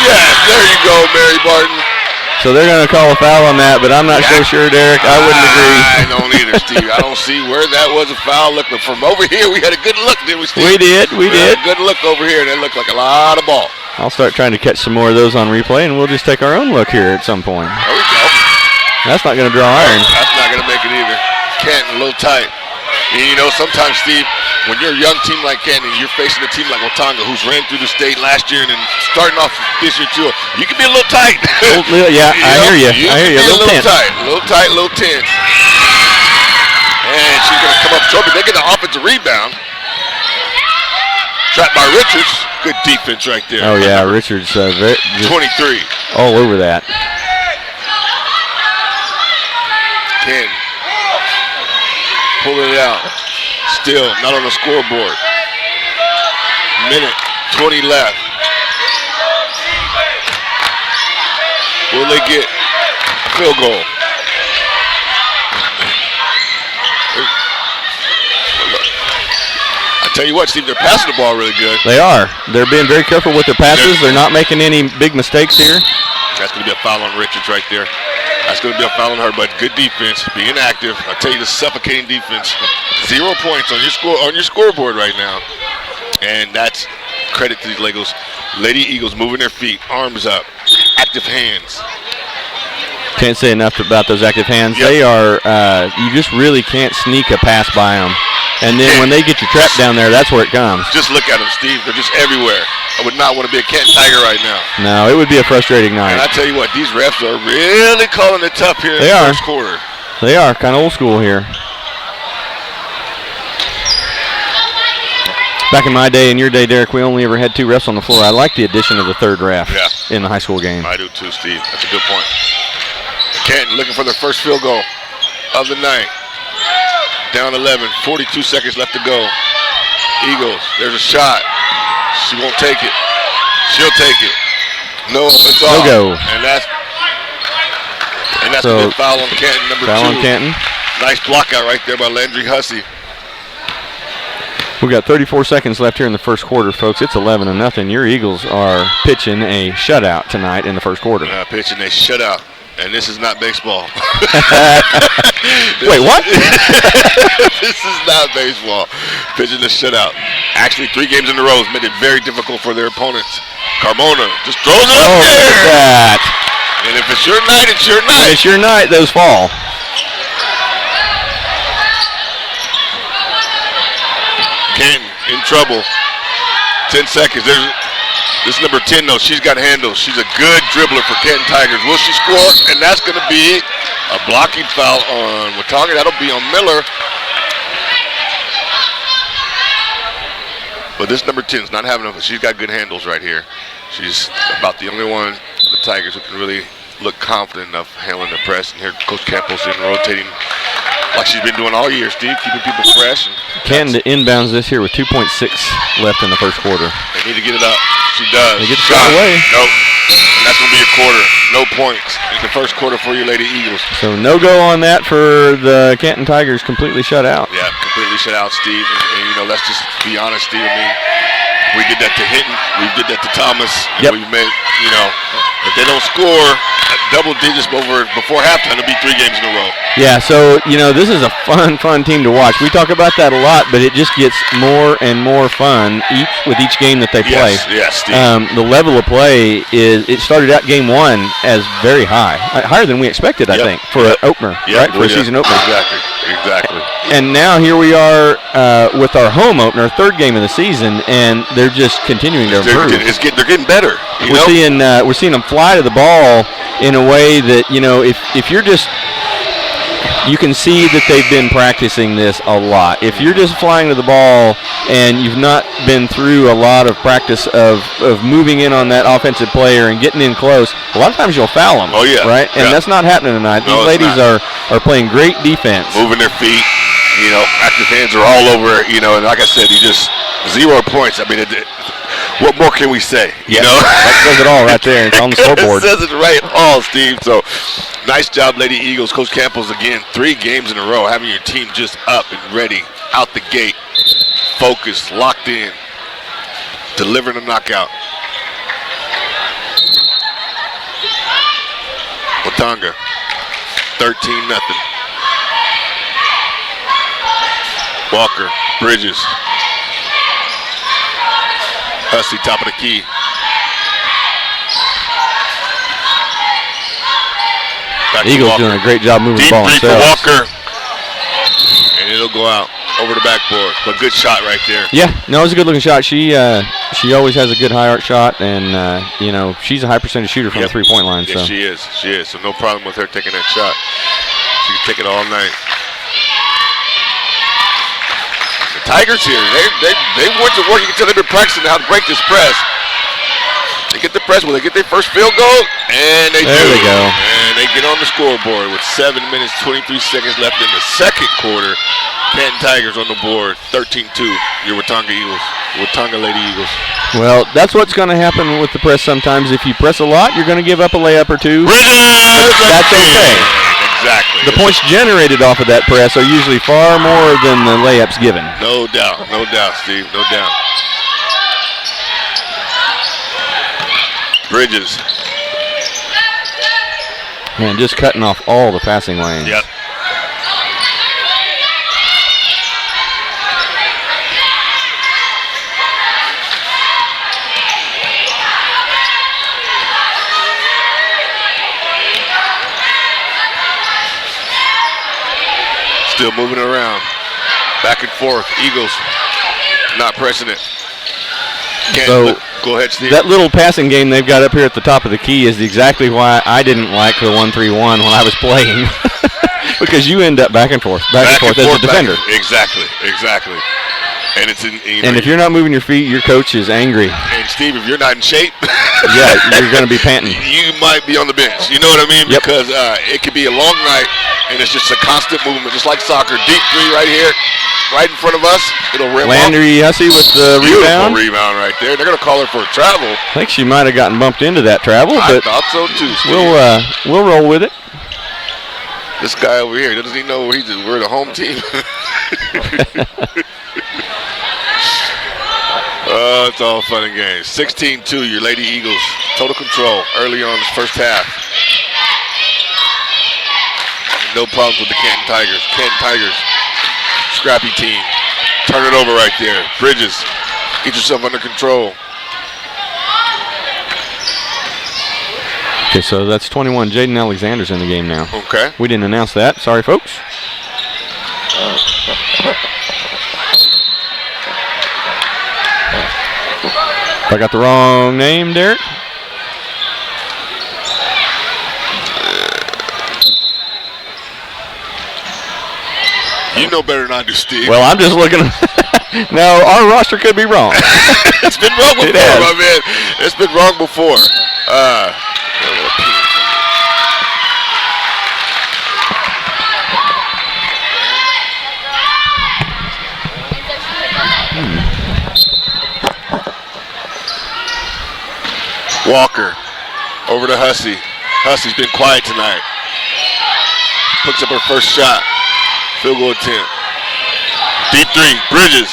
Yes, there you go, Mary Barton. So they're going to call a foul on that, but I'm not so sure, Derek. I wouldn't agree. I don't either, Steve. I don't see where that was a foul. Look, from over here, we had a good look, didn't we, Steve? We did. Had a good look over here. That looked like a lot of ball. I'll start trying to catch some more of those on replay, and we'll just take our own look here at some point. There we go. That's not going to draw iron. That's not going to make it either. Canton, a little tight. And, sometimes, Steve, when you're a young team like Canton, you're facing a team like Watanga, who's ran through the state last year and then starting off this year, too. You can be a little tight. Yeah, I hear you. You I hear you. can be a little tense. tight. A little tight, a little tense. And she's going to come up short, but they get the offensive rebound. Trapped by Richards. Good defense right there. Oh, yeah, Richards just 23. all over that. Ken pulling it out. Still not on the scoreboard. Minute 20 left. Will they get a field goal? I tell you what, Steve, they're passing the ball really good. They are. They're being very careful with their passes. They're not making any big mistakes here. That's going to be a foul on Richards right there. That's going to be a foul on her, but good defense, being active. I tell you, the suffocating defense. 0 points on your scoreboard right now, and that's credit to these Lady Eagles moving their feet, arms up, active hands. Can't say enough about those active hands. Yep. They are, you just really can't sneak a pass by them. And then when they get you trapped down there, that's where it comes. Just look at them, Steve. They're just everywhere. I would not want to be a Canton Tiger right now. No, it would be a frustrating And I night. tell you what, these refs are really calling it tough here in They the are. first quarter. They are kind of old school here. Back in my day and your day, Derek, we only ever had 2 refs on the floor. I like the addition of the 3rd ref in the high school game. I do too, Steve. That's a good point. Canton looking for their first field goal of the night. Down 11, 42 seconds left to go. Eagles, there's a shot. She won't take it. She'll take it. No, it's off. No go. And that's So, a good foul on Canton, number 2. Foul on Canton. Nice block out right there by Landry Hussey. We've got 34 seconds left here in the first quarter, folks. It's 11-0. Your Eagles are pitching a shutout tonight in the first quarter. Pitching a shutout. And this is not baseball. Wait, what? This is not baseball. Pitching a shutout. Actually, 3 games in a row has made it very difficult for their opponents. Carmona just throws it up Oh, look there. at that. And if it's your night, it's your night. It's your night, those fall. Canton in trouble. 10 seconds. This is number 10, though. She's got handles. She's a good dribbler for Canton Tigers. Will she score? And that's going to be a blocking foul on Watauga. That'll be on Miller. But this number 10 is not having enough. She's got good handles right here. She's about the only one of the Tigers who can really look confident enough handling the press. And here Coach Campos in rotating like she's been doing all year, Steve, keeping people fresh. And Canton inbounds this here with 2.6 left in the first quarter. they need to get it up. She does. They get the shot away. Nope. And that's going to be a quarter. No points in the first quarter for your Lady Eagles. So no go on that for the Canton Tigers, completely shut out. Yeah, completely shut out, Steve. And you know, let's just be honest, Steve. I mean, we did that to Hinton. We did that to Thomas. And Yep. we made, you know, if they don't score double digits before halftime, it'll be 3 games in a row. Yeah, so, you know, this is a fun team to watch. We talk about that a lot, but it just gets more and more fun with each game that they play. Yes, Steve. The level of play it started out game 1 as very high, higher than we expected, I Yep. think, for an opener, right? For a season opener. Exactly. And now here we are with our home opener, 3rd game of the season, and they're just continuing to improve. They're getting better. You know? We're seeing them fly to the ball in a way that, you know, if you're just, you can see that they've been practicing this a lot. If you're just flying to the ball and you've not been through a lot of practice of moving in on that offensive player and getting in close, a lot of times you'll foul them. Oh, yeah. Right? And Yeah. that's not happening tonight. No, These it's ladies not. are playing great defense. Moving their feet, you know, active hands are all over, you know, and like I said, you just 0 points. I mean, what more can we say? You know, That says it all right there. It's on the scoreboard. It says it right all, Steve. So, nice job, Lady Eagles. Coach Campos again, 3 games in a row, having your team just up and ready, out the gate, focused, locked in, delivering a knockout. Watauga, 13-0. Walker, Bridges. Hussey, top of the key. Back to Eagles Walker. doing a great job moving the Deep ball three for themselves. Walker. And it'll go out over the backboard. But good shot right there. Yeah, no, it was a good looking shot. She always has a good high arc shot, and you know, she's a high percentage shooter from Yep. the 3-point line. Yes, So she is. She is. So no problem with her taking that shot. She can take it all night. The Tigers here, they went to work until they've been practicing how to break this press. They get the press, will they get their first field goal? And they do. There they go. And they get on the scoreboard with 7 minutes, 23 seconds left in the second quarter. Canton Tigers on the board, 13-2. Your Watonga Eagles, Watonga Lady Eagles. Well, that's what's going to happen with the press sometimes. If you press a lot, you're going to give up a layup or two. That's okay. Exactly. The points generated off of that press are usually far more than the layups given. No doubt, Steve, no doubt. Bridges. Man, just cutting off all the passing lanes. Yep. Still moving around. Back and forth. Eagles not pressing it. So go ahead, Steve. that little passing game they've got up here at the top of the key is exactly why I didn't like the 1-3-1 when I was playing. Because you end up back and forth as a defender. Exactly. And it's in. And if you're not moving your feet, your coach is angry. And Steve, if you're not in shape, yeah, you're going to be panting. You might be on the bench. You know what I mean? Yep. Because it could be a long night, and it's just a constant movement, just like soccer. Deep three right here, right in front of us. It'll rim Landry Hussey with the rebound. Beautiful rebound right there. They're going to call her for a travel. I think she might have gotten bumped into that travel, I but thought so too, Steve. we'll roll with it. This guy over here, doesn't he know we're the home team? It's all fun and games. 16-2, your Lady Eagles. Total control early on in this first half. No problems with the Canton Tigers. Canton Tigers, scrappy team. Turn it over right there. Bridges, get yourself under control. Okay, so that's 21. Jaden Alexander's in the game now. Okay. We didn't announce that. Sorry, folks. I got the wrong name, Derek. You know better than I do, Steve. Well, I'm just looking. No, our roster could be wrong. It's been wrong before, my man. It's been wrong before. Walker over to Hussey. Hussey's been quiet tonight. Puts up her first shot. Field goal attempt. Deep three. Bridges.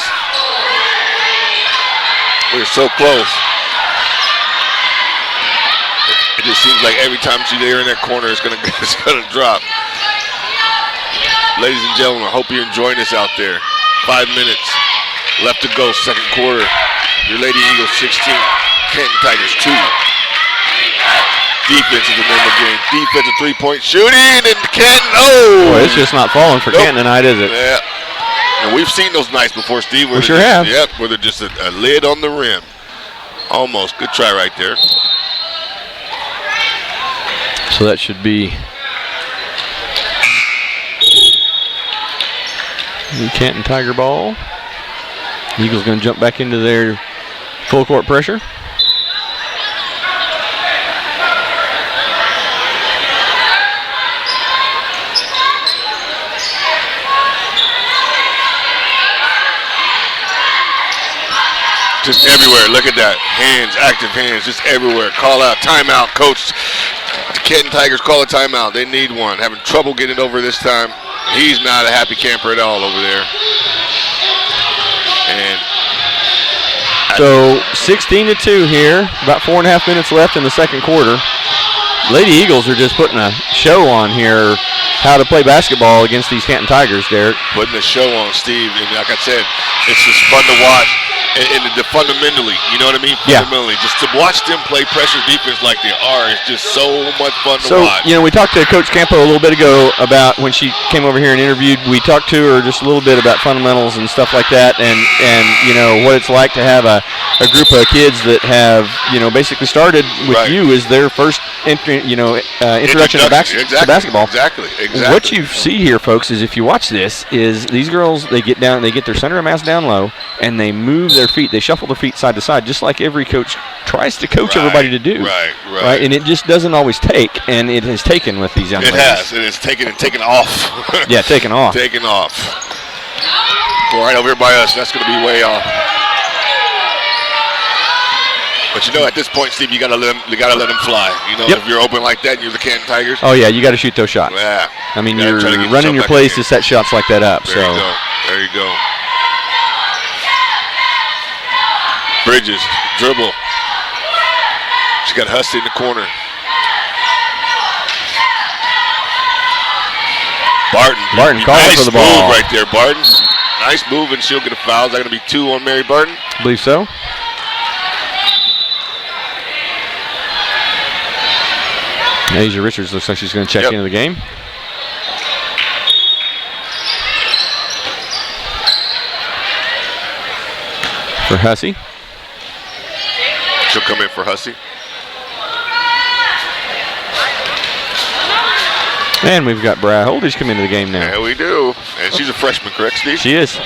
We're so close. It just seems like every time she's there in that corner, it's gonna drop. Ladies and gentlemen, I hope you're enjoying this out there. 5 minutes left to go, second quarter. Your Lady Eagles 16. Canton Tigers 2. Defense is the name of the game. Defensive three-point shooting, and Canton, Boy, it's just not falling for Canton tonight, is it? Yeah. And we've seen those nights before, Steve. We sure have. Yep, where they're just a lid on the rim. Almost. Good try right there. So that should be the Canton Tiger ball. Eagles going to jump back into their full court pressure. Just everywhere. Look at that. Hands, active hands, just everywhere. Call out, timeout, coach. The Canton Tigers call a timeout. They need one. Having trouble getting it over this time. He's not a happy camper at all over there. And so 16-2 here. About 4.5 minutes left in the second quarter. Lady Eagles are just putting a show on here. How to play basketball against these Canton Tigers, Derek. Putting a show on, Steve. And like I said, it's just fun to watch. And fundamentally, you know what I mean? Yeah. Fundamentally, just to watch them play pressure defense like they are is just so much fun to So, watch. you know, we talked to Coach Campo a little bit ago about when she came over here and interviewed. We talked to her just a little bit about fundamentals and stuff like that, and you know, what it's like to have a group of kids that have, you know, basically started with Right. you as their first introduction to basketball. Exactly. What you see here, folks, is if you watch this, is these girls, they get down, they get their center of mass down low, and they move their feet, they shuffle their feet side to side, just like every coach tries to coach everybody to do. Right. And it just doesn't always take, and it has taken with these young ladies. It has. It has taken off. Yeah, taken off. Taken off. Well, right over here by us, that's going to be way off. But you know, at this point, Steve, you gotta let them fly. You know, if you're open like that, and you're the Canton Tigers. Oh yeah, you got to shoot those shots. Yeah. I mean, You gotta you're try to get running your yourself back plays in to the set shots like that up. There so you go. There you go. Bridges, dribble. She got Hussey in the corner. Barton calling nice for the move ball right there, Barton. Nice move, and she'll get a foul. Is that going to be 2 on Mary Barton? I believe so. Asia Richards looks like she's going to check into the game. For Hussey. She'll come in for Hussey. And we've got Brad Holdridge come into the game now. Yeah, we do. And she's a freshman, correct, Steve? She is.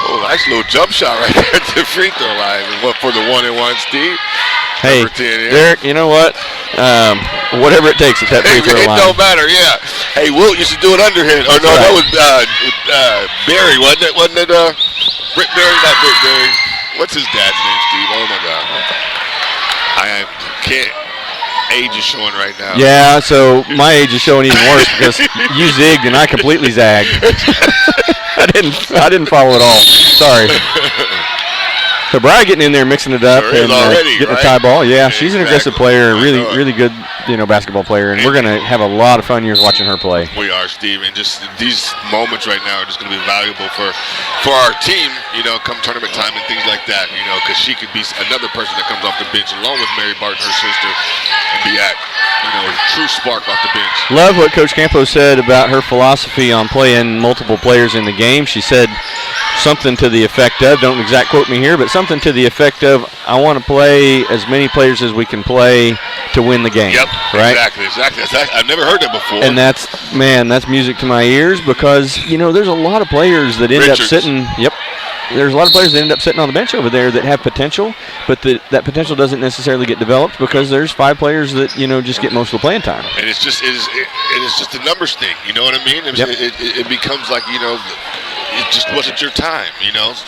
Oh, nice little jump shot right there at the free throw line. And what for the 1-and-1, Steve? Hey, Number 10, yeah. Derek, you know what? Whatever it takes at that free throw It line. don't matter, yeah. Hey, Wilt used to do it underhand. Or no, that was Barry, wasn't it? Wasn't it Britt Barry? Not Britt Barry. What's his dad's name, Steve? Oh, my God. I can't. Age is showing right now. Yeah, so my age is showing even worse because you zigged and I completely zagged. I didn't follow at all. Sorry. So Brian getting in there, mixing it up, and getting a tie ball. Yeah, she's an aggressive player, really good, basketball player, and we're gonna have a lot of fun years watching her play. We are, Steve, and just these moments right now are just gonna be valuable for our team, come tournament time and things like that, because she could be another person that comes off the bench along with Mary Barton, her sister, and be at, true spark off the bench. Love what Coach Campos said about her philosophy on playing multiple players in the game. She said something to the effect of, don't exact quote me here, but something to the effect of, I want to play as many players as we can play to win the game. Yep, right? Exactly. I've never heard that before. And that's music to my ears because, there's a lot of players that end up sitting, there's a lot of players that end up sitting on the bench over there that have potential, but that potential doesn't necessarily get developed because there's 5 players that, just get most of the playing time. And it's just a numbers thing, you know what I mean? It becomes like, it just wasn't your time,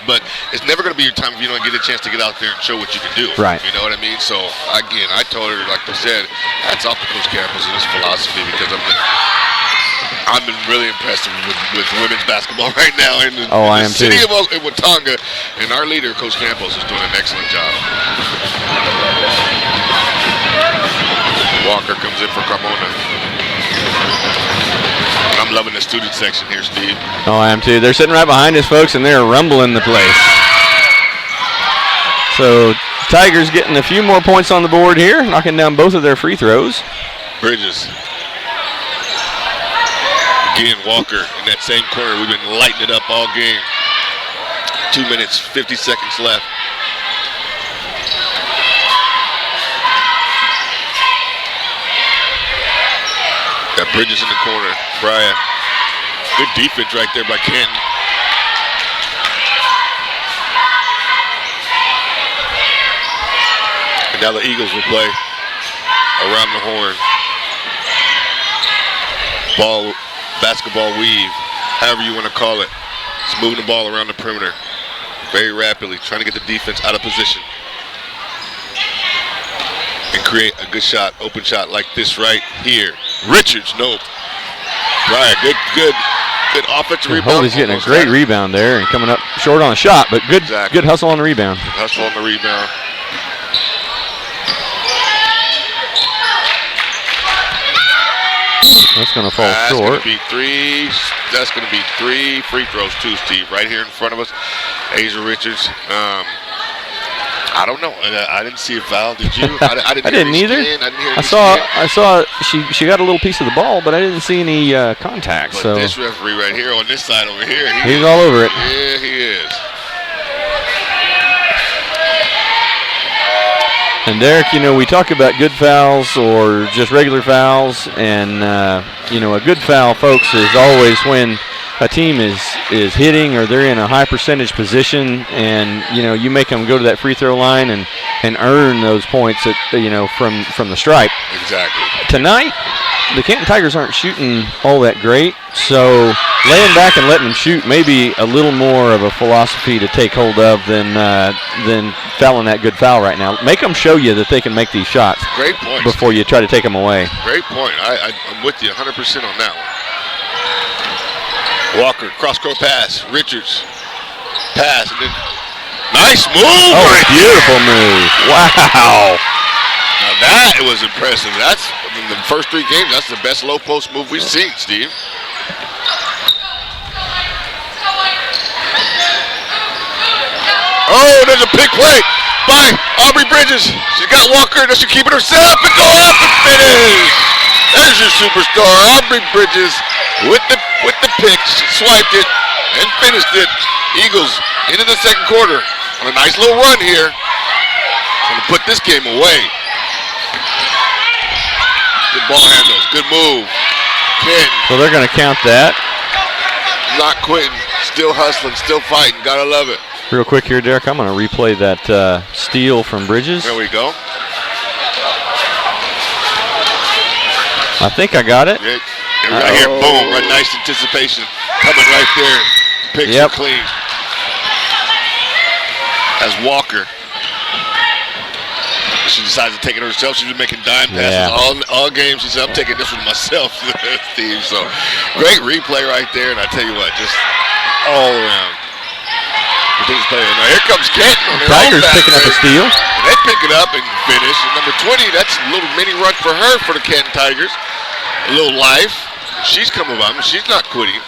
but it's never going to be your time if you don't get a chance to get out there and show what you can do. Right. You know what I mean? So, again, I told her, like I said, hats off to Coach Campos and his philosophy because I've been really impressed with women's basketball right now in the city of Watonga, and our leader, Coach Campos, is doing an excellent job. Walker comes in for Carmona. I'm loving the student section here, Steve. Oh, I am too. They're sitting right behind us, folks, and they're rumbling the place. So Tigers getting a few more points on the board here, knocking down both of their free throws. Bridges. Again, Walker in that same corner. We've been lighting it up all game. 2 minutes, 50 seconds left. Got Bridges in the corner. Brian. Good defense right there by Canton. And now the Eagles will play around the horn. Basketball weave, however you want to call it. It's moving the ball around the perimeter very rapidly, trying to get the defense out of position and create a good shot, open shot like this right here. Richards, nope. Brian, good offensive rebound. He's getting a great rebound there and coming up short on a shot, but good hustle on the rebound. Hustle on the rebound. That's going to fall short. That's going to be 3 free throws too, Steve, right here in front of us. Asia Richards. I don't know. I didn't see a foul. Did you? I didn't, I didn't hear either. any skin. I didn't hear any I saw skin. she got a little piece of the ball, but I didn't see any contact. But So this referee right here on this side over here, he's all over it. Yeah, he is. And Derek, you know, we talk about good fouls or just regular fouls, and you know, a good foul, folks, is always when a team is hitting or they're in a high percentage position, and you know, you make them go to that free throw line and earn those points that, you know, from the stripe. Exactly. Tonight, the Canton Tigers aren't shooting all that great, so laying back and letting them shoot may be a little more of a philosophy to take hold of than fouling that good foul right now. Make them show you that they can make these shots. Great point. Before you try to take them away. Great point. I'm with you 100% on that one. Walker, cross-court pass. Richards, pass, and then nice move. Oh, right beautiful move. Wow. Now that was impressive. That's in the first 3 games. That's the best low post move we've seen, Steve. Oh, there's a big play by Aubrey Bridges. She's got Walker. Does she keep it herself and go up and finish? There's your superstar, Aubrey Bridges, with the pick. She swiped it and finished it. Eagles into the second quarter on a nice little run here. Trying to put this game away. Good ball handles. Good move. Canton. So they're going to count that. Not quitting. Still hustling. Still fighting. Gotta love it. Real quick here, Derek, I'm going to replay that steal from Bridges. There we go. I think I got it. Yeah, right here, boom, right, nice anticipation. Coming right there. Picture clean. As Walker. She decides to take it herself. She's been making dime passes all game. She said, I'm taking this one myself, Steve. So, great replay right there. And I tell you what, just all around. Now here comes Canton on their Tigers own picking up a steal. And they pick it up and finish. And number 20, that's a little mini run for her for the Canton Tigers. A little life. She's coming by. She's not quitting.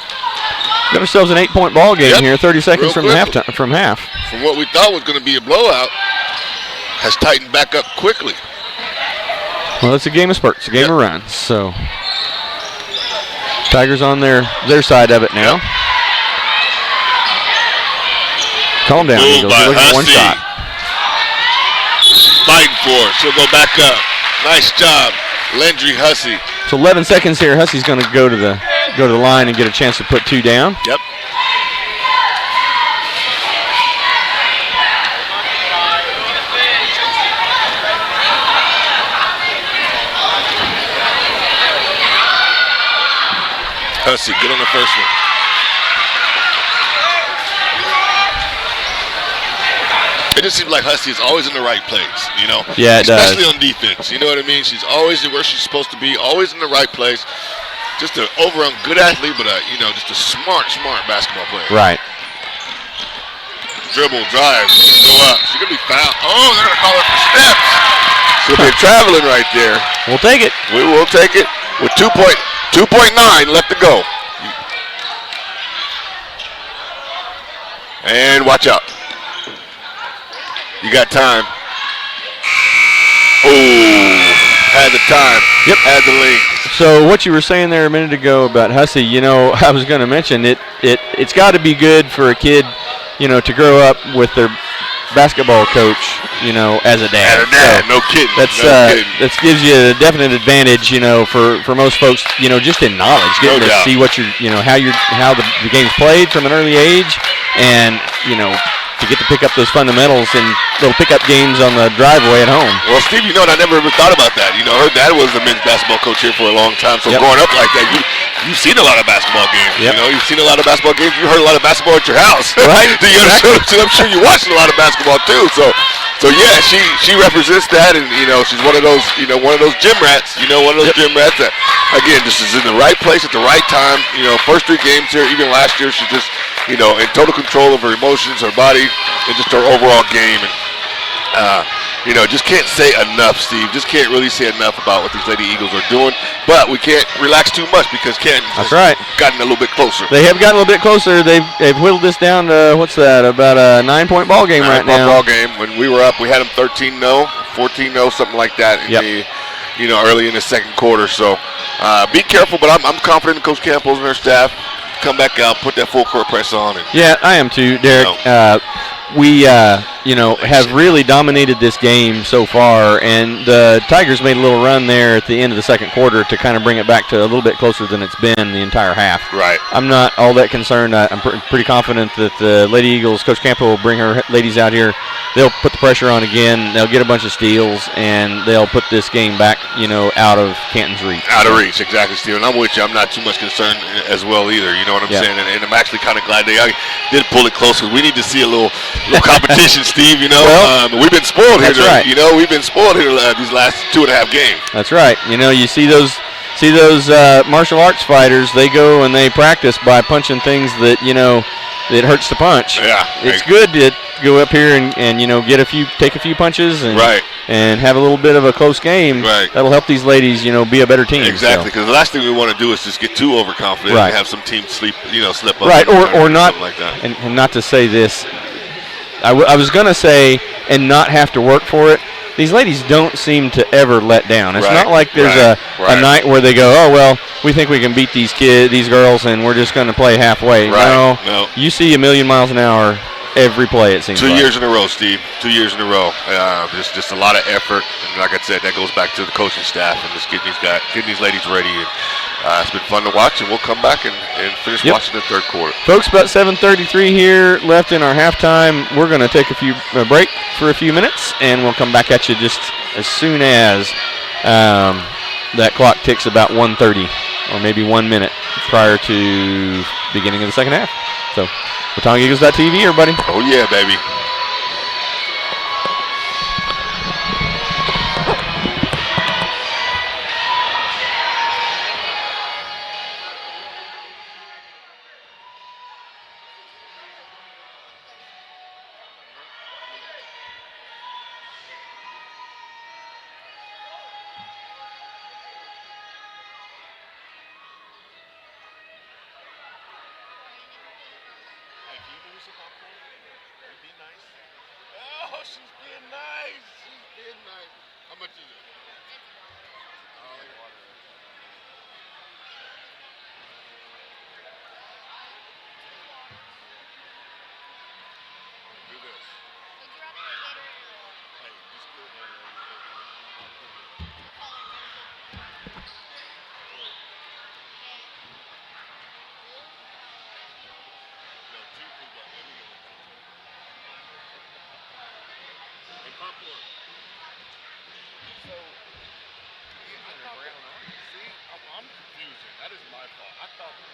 Got ourselves an 8-point ball game here. 30 seconds Real from quickly. half. From what we thought was going to be a blowout, has tightened back up quickly. Well, it's a game of spurts, a game of runs. So Tigers on their side of it now. Calm down, Eagles. You're looking for one shot. Fighting for it. She'll go back up. Nice job, Lendry Hussey. So 11 seconds here. Hussey's going to go to the line and get a chance to put 2 down. Yep. Hussey, good on the first one. It just seems like Hussey is always in the right place, you know? Yeah, it Especially does. on defense, you know what I mean? She's always where she's supposed to be, always in the right place. Just an overall good athlete, but just a smart basketball player. Right. Dribble, drive, go up. She's gonna be fouled. Oh, they're gonna call her for steps. She'll be traveling right there. We'll take it. We will take it with 2.9 left to go. And watch out. You got time. Oh, had the time. Yep. Had the length. So what you were saying there a minute ago about Hussey, I was going to mention it's got to be good for a kid, to grow up with their basketball coach, as a dad. As a dad, So no kidding. that gives you a definite advantage, for most folks, just in knowledge, getting No to doubt. see what how the game's played from an early age, and to get to pick up those fundamentals and little pickup games on the driveway at home. Well, Steve, I never even thought about that. Her dad was the men's basketball coach here for a long time. So Yep. growing up like that, you've seen a lot of basketball games. Yep. You've seen a lot of basketball games. You heard a lot of basketball at your house. Right. So I'm sure you watched a lot of basketball too. So yeah, she represents that, and she's one of those gym rats. One of those gym rats that, again, just is in the right place at the right time. First 3 games here, even last year, she's just in total control of her emotions, her body, and just her overall game. And just can't say enough, Steve. Just can't really say enough about what these Lady Eagles are doing. But we can't relax too much because Canton's That's right. gotten a little bit closer. They have gotten a little bit closer. They've whittled this down to, what's that, about a 9-point ball game right now. Ball game. When we were up, we had them 13-0, 14-0, something like that in the, early in the second quarter. So be careful, but I'm confident in Coach Campos and her staff. Come back out, put that full court press on. And, yeah, I am too, Derek. We, have really dominated this game so far, and the Tigers made a little run there at the end of the second quarter to kind of bring it back to a little bit closer than it's been the entire half. Right. I'm not all that concerned. I'm pretty confident that the Lady Eagles, Coach Campo will bring her ladies out here. They'll put the pressure on again. They'll get a bunch of steals, and they'll put this game back, out of Canton's reach. Out of reach, exactly, Steven. I'm with you. I'm not too much concerned as well either. You know what I'm saying? And I'm actually kind of glad they did pull it close because we need to see a little competition, Steve. Well, we've been spoiled here. That's right. We've been spoiled here these last 2.5 games. That's right. You see those martial arts fighters. They go and they practice by punching things that it hurts to punch. Yeah, it's good to go up here and take a few punches and and have a little bit of a close game. Right. That'll help these ladies, be a better team. Exactly, because the last thing we want to do is just get too overconfident and have some teams slip up. Right, or not. Like that. And not to say this, I was gonna say and not have to work for it. These ladies don't seem to ever let down. It's not like there's a night where they go, oh, well, we think we can beat these girls, and we're just going to play halfway. Right. No, you see a million miles an hour every play, it seems 2 years in a row, Steve. 2 years in a row. Just a lot of effort. And like I said, that goes back to the coaching staff and just getting these ladies ready. And, it's been fun to watch, and we'll come back and finish watching the third quarter. Folks, about 7:33 here left in our halftime. We're going to take a break for a few minutes, and we'll come back at you just as soon as that clock ticks about 1:30 or maybe 1 minute prior to beginning of the second half. So, WatongaEagles.tv, everybody. Oh, yeah, baby. Oh, she's being nice. How much is it? Do this. Hey, just do it. No, two people. Hey, popcorn. So, see, I'm confusing. That is my fault. I thought the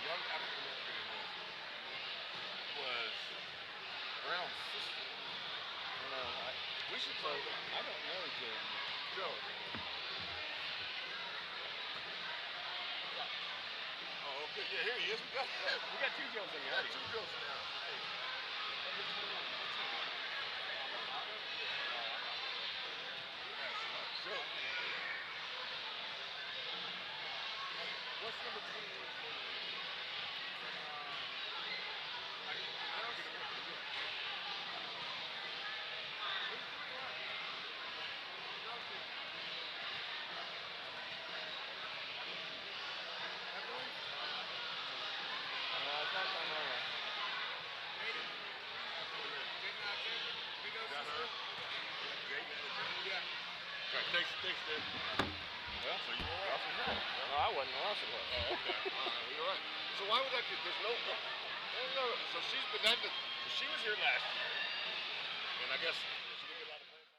young African American was Brown's sister. No, we should play. I don't know Joe. Oh, okay. Yeah, here he is. We got two Joes in here. Two Joes now. Hey. Joe. What's number 28? I don't get it. Thanks, Dave. Well, so you were right. No, I wasn't. Oh, okay. All right, you're right. So why would that be? There's no. So she was here last year, and I guess she didn't get a lot of playing time.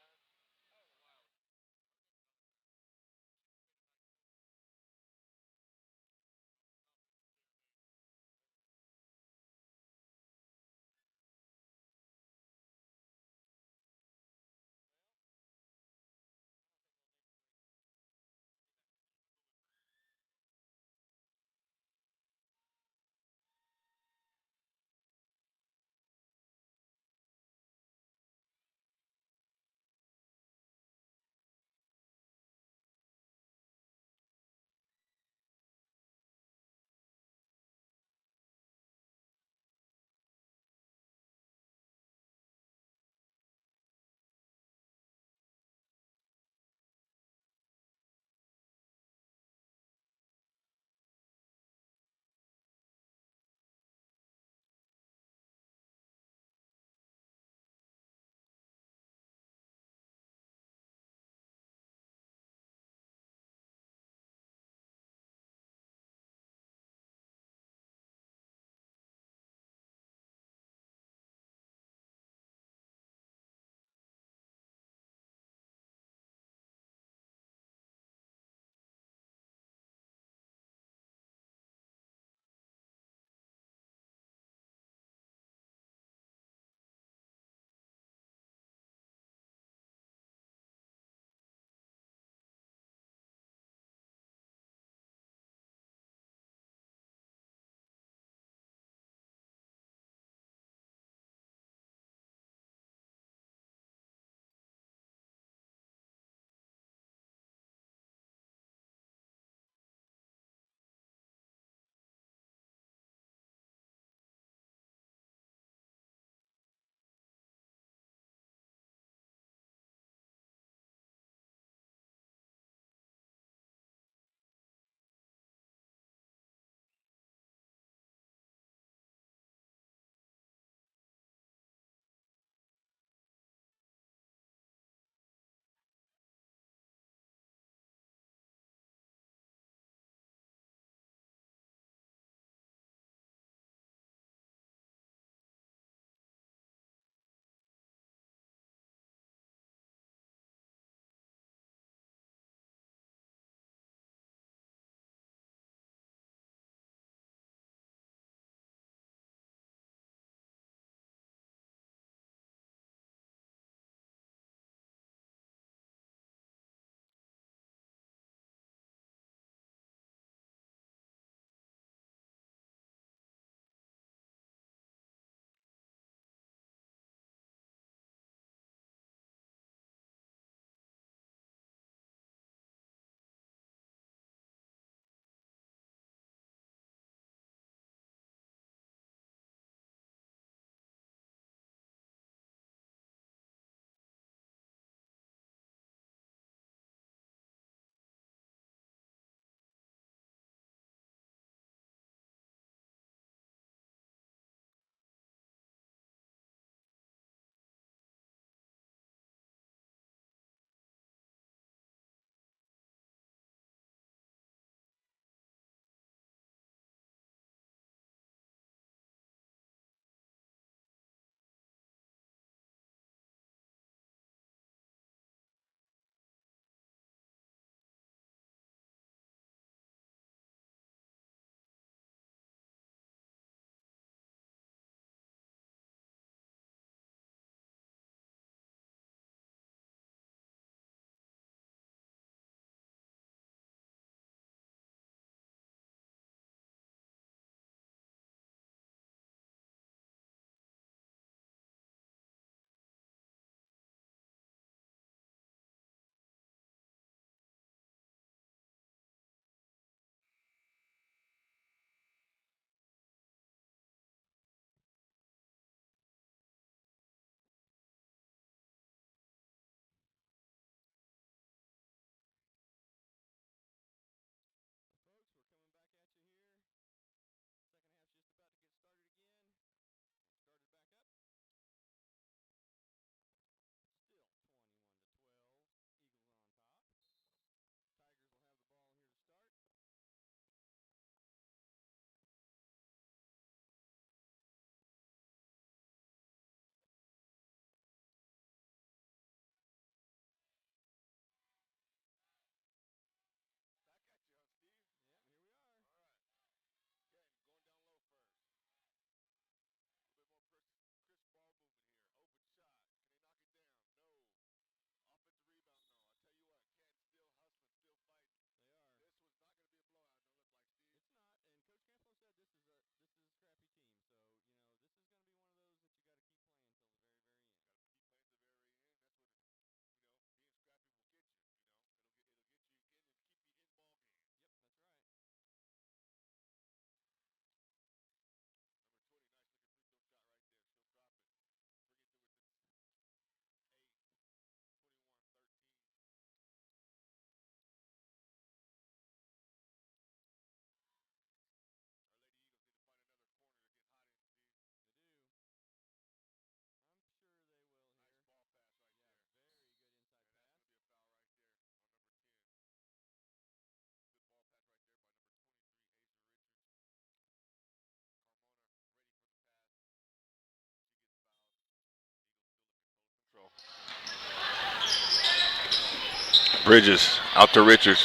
Bridges out to Richards.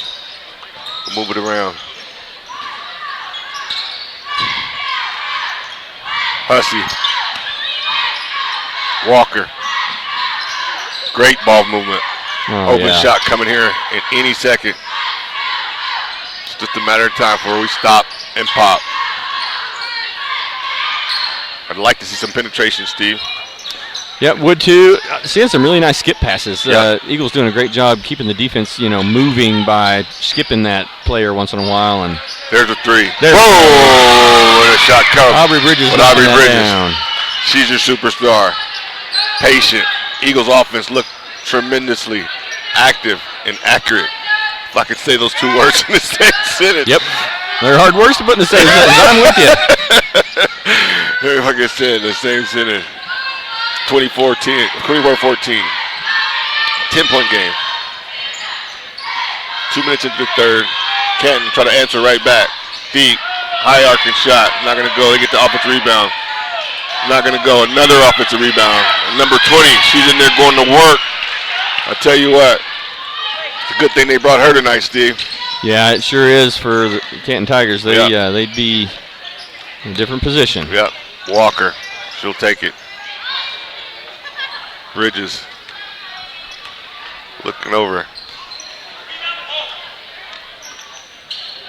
Move it around. Hussey. Walker. Great ball movement. Open shot coming here in any second. It's just a matter of time before we stop and pop. I'd like to see some penetration, Steve. Yeah, would too. Seeing some really nice skip passes. Yeah. Eagles doing a great job keeping the defense, moving by skipping that player once in a while. And there's a three. There's Whoa! What a shot comes. Aubrey Bridges. With Aubrey knocking that Bridges. down. She's your superstar. Patient. Eagles offense looked tremendously active and accurate. If I could say those two words in the same sentence. Yep. They're hard words to put in the same sentence. I'm with you. If I could say it in the same sentence. 24-14. 10-point game. 2 minutes into the third. Canton try to answer right back. Deep. High arcing shot. Not going to go. They get the offensive rebound. Not going to go. Another offensive rebound. And number 20, she's in there going to work. I tell you what. It's a good thing they brought her tonight, Steve. Yeah, it sure is for the Canton Tigers. They'd be in a different position. Yep. Walker. She'll take it. Bridges. Looking over.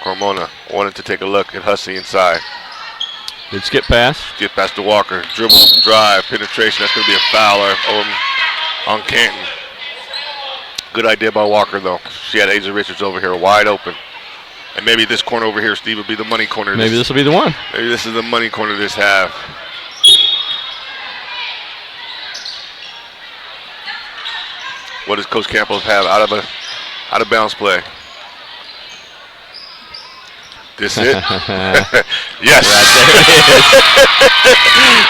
Carmona wanted to take a look at Hussey inside. Good skip pass. Get past to Walker. Dribble, drive, penetration. That's going to be a foul on Canton. Good idea by Walker, though. She had Asia Richards over here wide open. And maybe this corner over here, Steve, will be the money corner. Maybe this will be the one. Maybe this is the money corner this half. What does Coach Campos have out of bounds play? This it? Yes.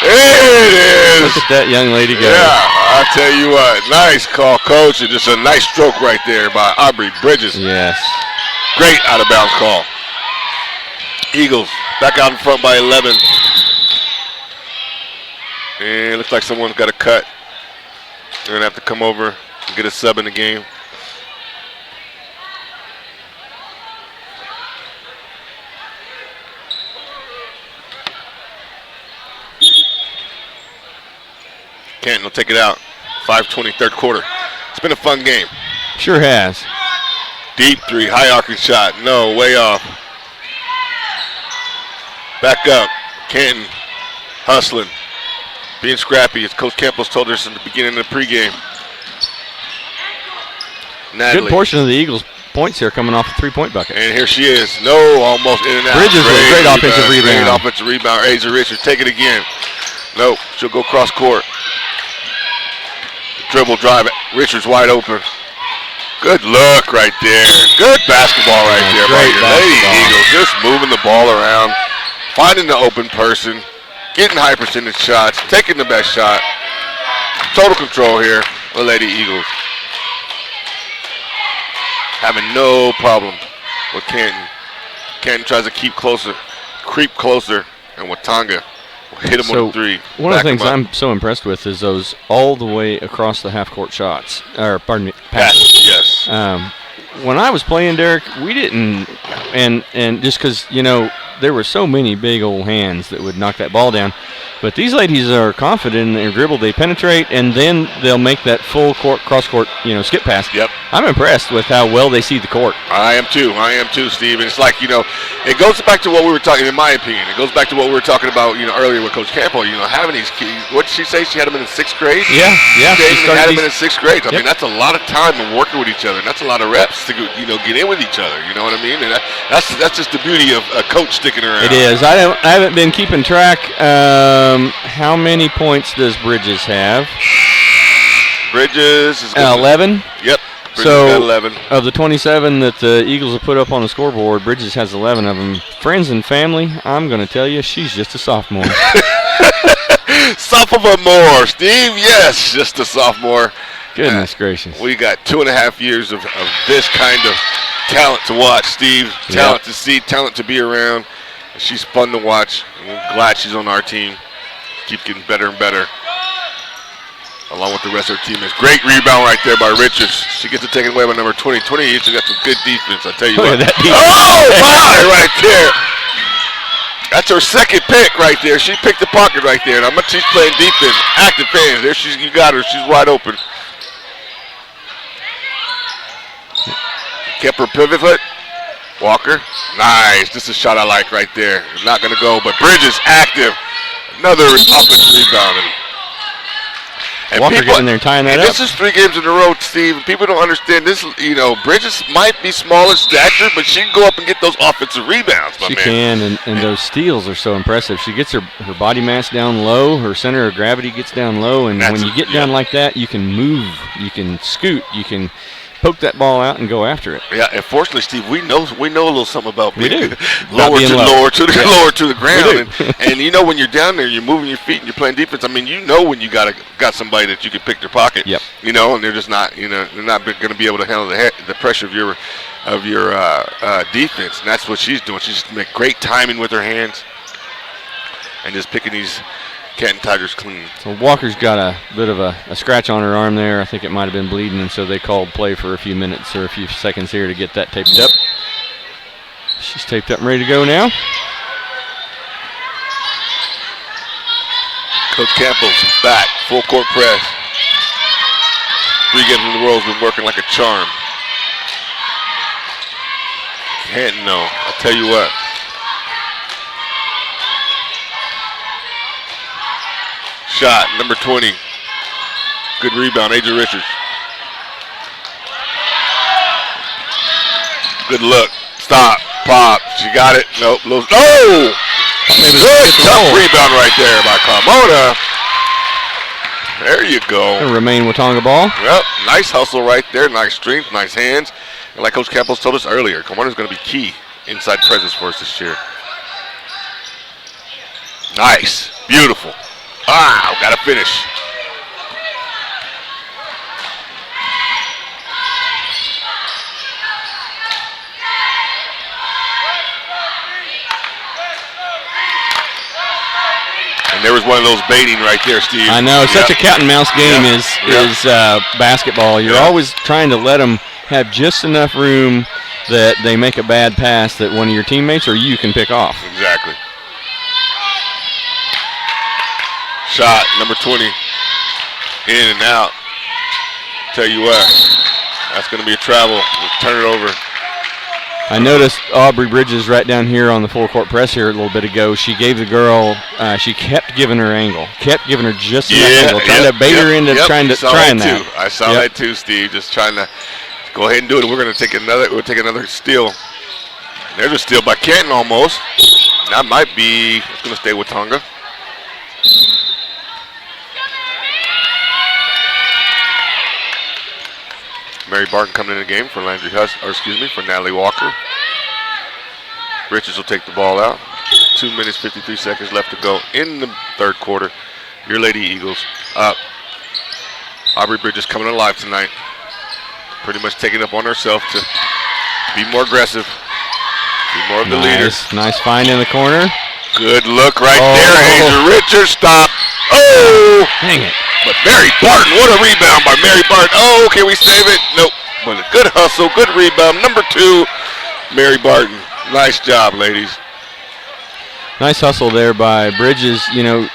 There it is. Look at that young lady go. Yeah, I'll tell you what. Nice call, Coach. And just a nice stroke right there by Aubrey Bridges. Yes. Great out of bounds call. Eagles back out in front by 11. And it looks like someone's got a cut. They're going to have to come over and get a sub in the game. Canton will take it out. 5:20, third quarter. It's been a fun game. Sure has. Deep three, high arcing shot. No, way off. Back up. Canton hustling. Being scrappy, as Coach Campos told us in the beginning of the pregame. Natalie. Good portion of the Eagles' points here coming off a three-point bucket. And here she is. No, almost in and out. Bridges with a great offensive rebound. Great offensive rebound. Asia Richards, take it again. Nope, she'll go cross court. Dribble drive. Richards wide open. Good look right there. Good basketball right there by your Lady Eagles. Just moving the ball around, finding the open person, getting high percentage shots, taking the best shot. Total control here, the Lady Eagles. Having no problem with Canton. Canton tries to creep closer, and Watanga will hit him with a three. One of the things I'm so impressed with is those all the way across the half-court shots, or pardon me, passes. Yes. When I was playing, Derek, we didn't, and just because, there were so many big old hands that would knock that ball down. But these ladies are confident in their dribble. They penetrate, and then they'll make that full court, cross-court, skip pass. Yep. I'm impressed with how well they see the court. I am too, Steve. And it's like, it goes back to what we were talking, in my opinion, it goes back to what we were talking about, earlier with Coach Campo, having these kids. What did she say? She had them in the 6th grade? Yeah. She had them in the 6th grade. I Yep. mean, that's a lot of time of working with each other. And that's a lot of reps to, get in with each other. You know what I mean? And that's just the beauty of a coach sticking around. It is. I haven't been keeping track. How many points does Bridges have? Bridges is 11. Yep. Bridges So got 11. of the 27 that the Eagles have put up on the scoreboard, Bridges has 11 of them. Friends and family, I'm going to tell you, she's just a sophomore. Sophomore, Steve. Yes, just a sophomore. Goodness gracious. We got 2.5 years of this kind of talent to watch, Steve. Talent to see, talent to be around. And she's fun to watch. And we're glad she's on our team. Keeps getting better and better. along with the rest of her teammates. Great rebound right there by Richards. She gets it taken away by number 20. 20, she got some good defense, I tell you Look what. at that defense. Oh, my, right there. That's her second pick right there. She picked the pocket right there. And I'm she's playing defense, active hands. There you got her. She's wide open. Kept her pivot foot. Walker, nice. This is a shot I like right there. Not going to go, but Bridges active. Another offensive rebound. And Walker people, getting there and tying that and up. this is 3 games in a row, Steve. People don't understand this. You know, Bridges might be small in stature, but she can go up and get those offensive rebounds, my She man. can, and those steals are so impressive. She gets her body mass down low, her center of gravity gets down low, and That's when you get down like that, you can move, you can scoot, you can poke that ball out and go after it. Yeah, and fortunately, Steve, we know a little something about We being do. lower being to low. lower to the Yeah. lower to the ground, We do. and you know when you're down there, you're moving your feet and you're playing defense. I mean, you know when you got somebody that you can pick their pocket. Yep. You know, and they're just not, you know, they're not going to be able to handle the pressure of your defense, and that's what she's doing. She's making great timing with her hands, and just picking these Canton Tigers clean. So Walker's got a bit of a scratch on her arm there. I think it might have been bleeding, and so they called play for a few minutes or a few seconds here to get that taped up. She's taped up and ready to go now. Coach Campbell's back, full court press. 3 games in a row has been working like a charm. Canton, no, I'll tell you what. Shot, number 20. Good rebound, Aja Richards. Good look. Stop. Pop. She got it. Nope. Oh! Good tough rebound right there by Carmona. There you go. Gonna remain Watonga ball. Yep. Nice hustle right there. Nice strength. Nice hands. And like Coach Campbell told us earlier, Carmona's going to be key inside presence for us this year. Nice. Beautiful. Ah, got to finish. And there was one of those baiting right there, Steve. I know. Such a cat and mouse game Yep. is basketball. You're Yep. always trying to let them have just enough room that they make a bad pass that one of your teammates or you can pick off. Exactly. Shot, number 20. In and out. Tell you what, that's going to be a travel. We'll turn it over. I noticed Aubrey Bridges right down here on the full court press here a little bit ago. She gave the girl, she kept giving her angle, kept giving her just enough angle, trying to bait her into trying that. Too. I saw that too, Steve. Just trying to go ahead and do it. We're going to take another. We'll take another steal. There's a steal by Canton almost. That might be. It's going to stay with Tonga. Mary Barton coming in the game for Landry for Natalie Walker. Richards will take the ball out. 2 minutes, 53 seconds left to go in the third quarter. Your Lady Eagles up. Aubrey Bridges coming alive tonight. Pretty much taking it up on herself to be more aggressive. Be more of the leader. Nice find in the corner. Good look right there. Aja Richards, stop. Oh! Dang it. But Mary Barton, what a rebound by Mary Barton. Oh, can we save it? Nope. But a good hustle, good rebound. Number 2, Mary Barton. Nice job, ladies. Nice hustle there by Bridges. You know,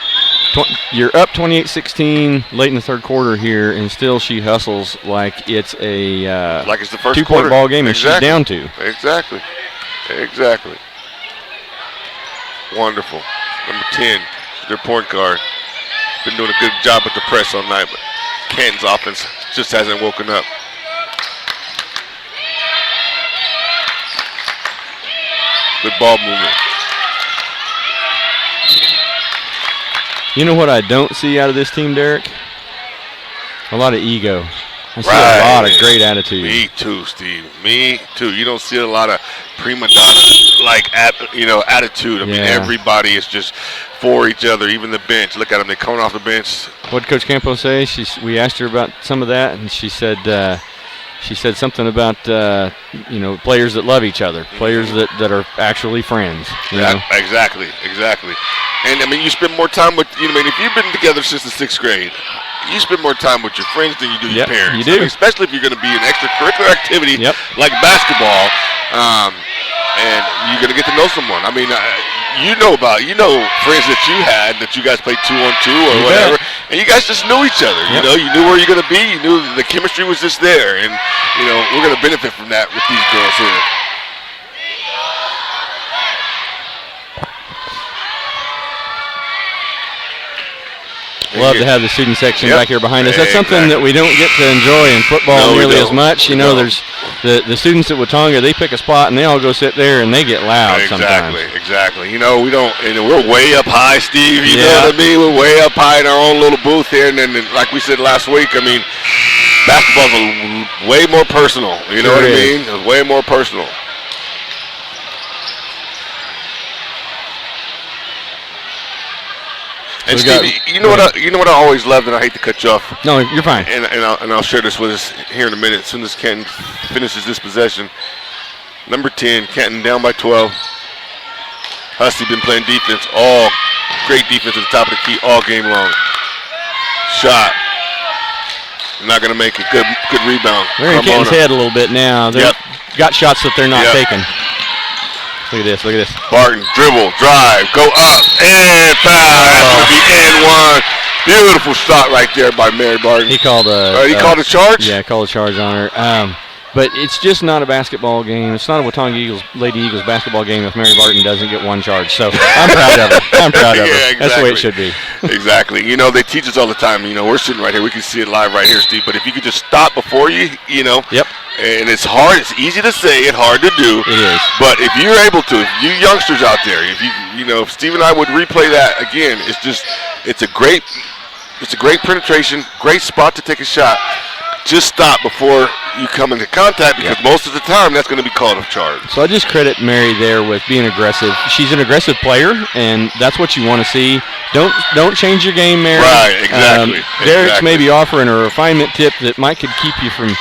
you're up 28-16 late in the third quarter here, and still she hustles like it's a like it's the first 2-point quarter. ball game, and Exactly. she's down 2. Exactly. Exactly. Wonderful. Number 10, their point guard. Been doing a good job with the press all night, but Canton's offense just hasn't woken up. Good ball movement. You know what I don't see out of this team, Derek? A lot of ego. I see Right. a lot of great attitude. Me too, Steve. Me too. You don't see a lot of prima donna like attitude. I mean, Yeah. everybody is just for each other. Even the bench. Look at them. They're coming off the bench. What did Coach Campo say? We asked her about some of that, and she said something about players that love each other, players that are actually friends. You know? Exactly. And I mean, you spend more time with. If you've been together since the 6th grade, you spend more time with your friends than you do your Yep, parents. you do. I mean, especially if you're going to be an extracurricular activity Yep. like basketball, and you're going to get to know someone. I mean, you know friends that you had that you guys played 2-on-2 or You whatever, bet. and you guys just knew each other. You Yep. know, you knew where you're going to be. You knew the chemistry was just there, and we're going to benefit from that with these girls here. Love to have the student section Yep. back here behind us. That's something Exactly. that we don't get to enjoy in football No, we nearly as don't. much. We You know, don't. there's the students at Watonga, they pick a spot and they all go sit there and they get loud sometimes. Exactly. We don't, we're way up high, Steve. You know Yeah. what I mean? We're way up high in our own little booth here, and then, like we said last week, I mean, basketball's way more personal. You know Sure what I is. mean? It's way more personal. And We got- Steve, you know what I always loved, and I hate to cut you off. No, you're fine. And I'll share this with us here in a minute as soon as Kenton finishes this possession. Number 10, Kenton down by 12. Hussey been playing defense, all great defense at the top of the key all game long. Shot. Not going to make it. Good rebound. They're in Kenton's head a little bit now. They've Yep. got shots that they're not Yep. taking. Look at this. Barton, dribble, drive, go up, and foul. That's going to be and one. Beautiful shot right there by Mary Barton. He called He called a charge? Yeah, called a charge on her. But it's just not a basketball game. It's not a Watonga Lady Eagles basketball game if Mary Barton doesn't get one charge. So I'm proud of her. I'm proud of her. Yeah, That's the way it exactly. should be. Exactly. They teach us all the time. We're sitting right here. We can see it live right here, Steve. But if you could just stop before you. Yep. And it's hard. It's easy to say it, hard to do. It is. But if you're able to, if you youngsters out there, if Steve and I would replay that again, it's a great penetration, great spot to take a shot. Just stop before you come into contact, because most of the time that's going to be called a charge. So I just credit Mary there with being aggressive. She's an aggressive player, and that's what you want to see. Don't change your game, Mary. Right, exactly. Derek's Exactly. maybe offering a refinement tip that could keep you from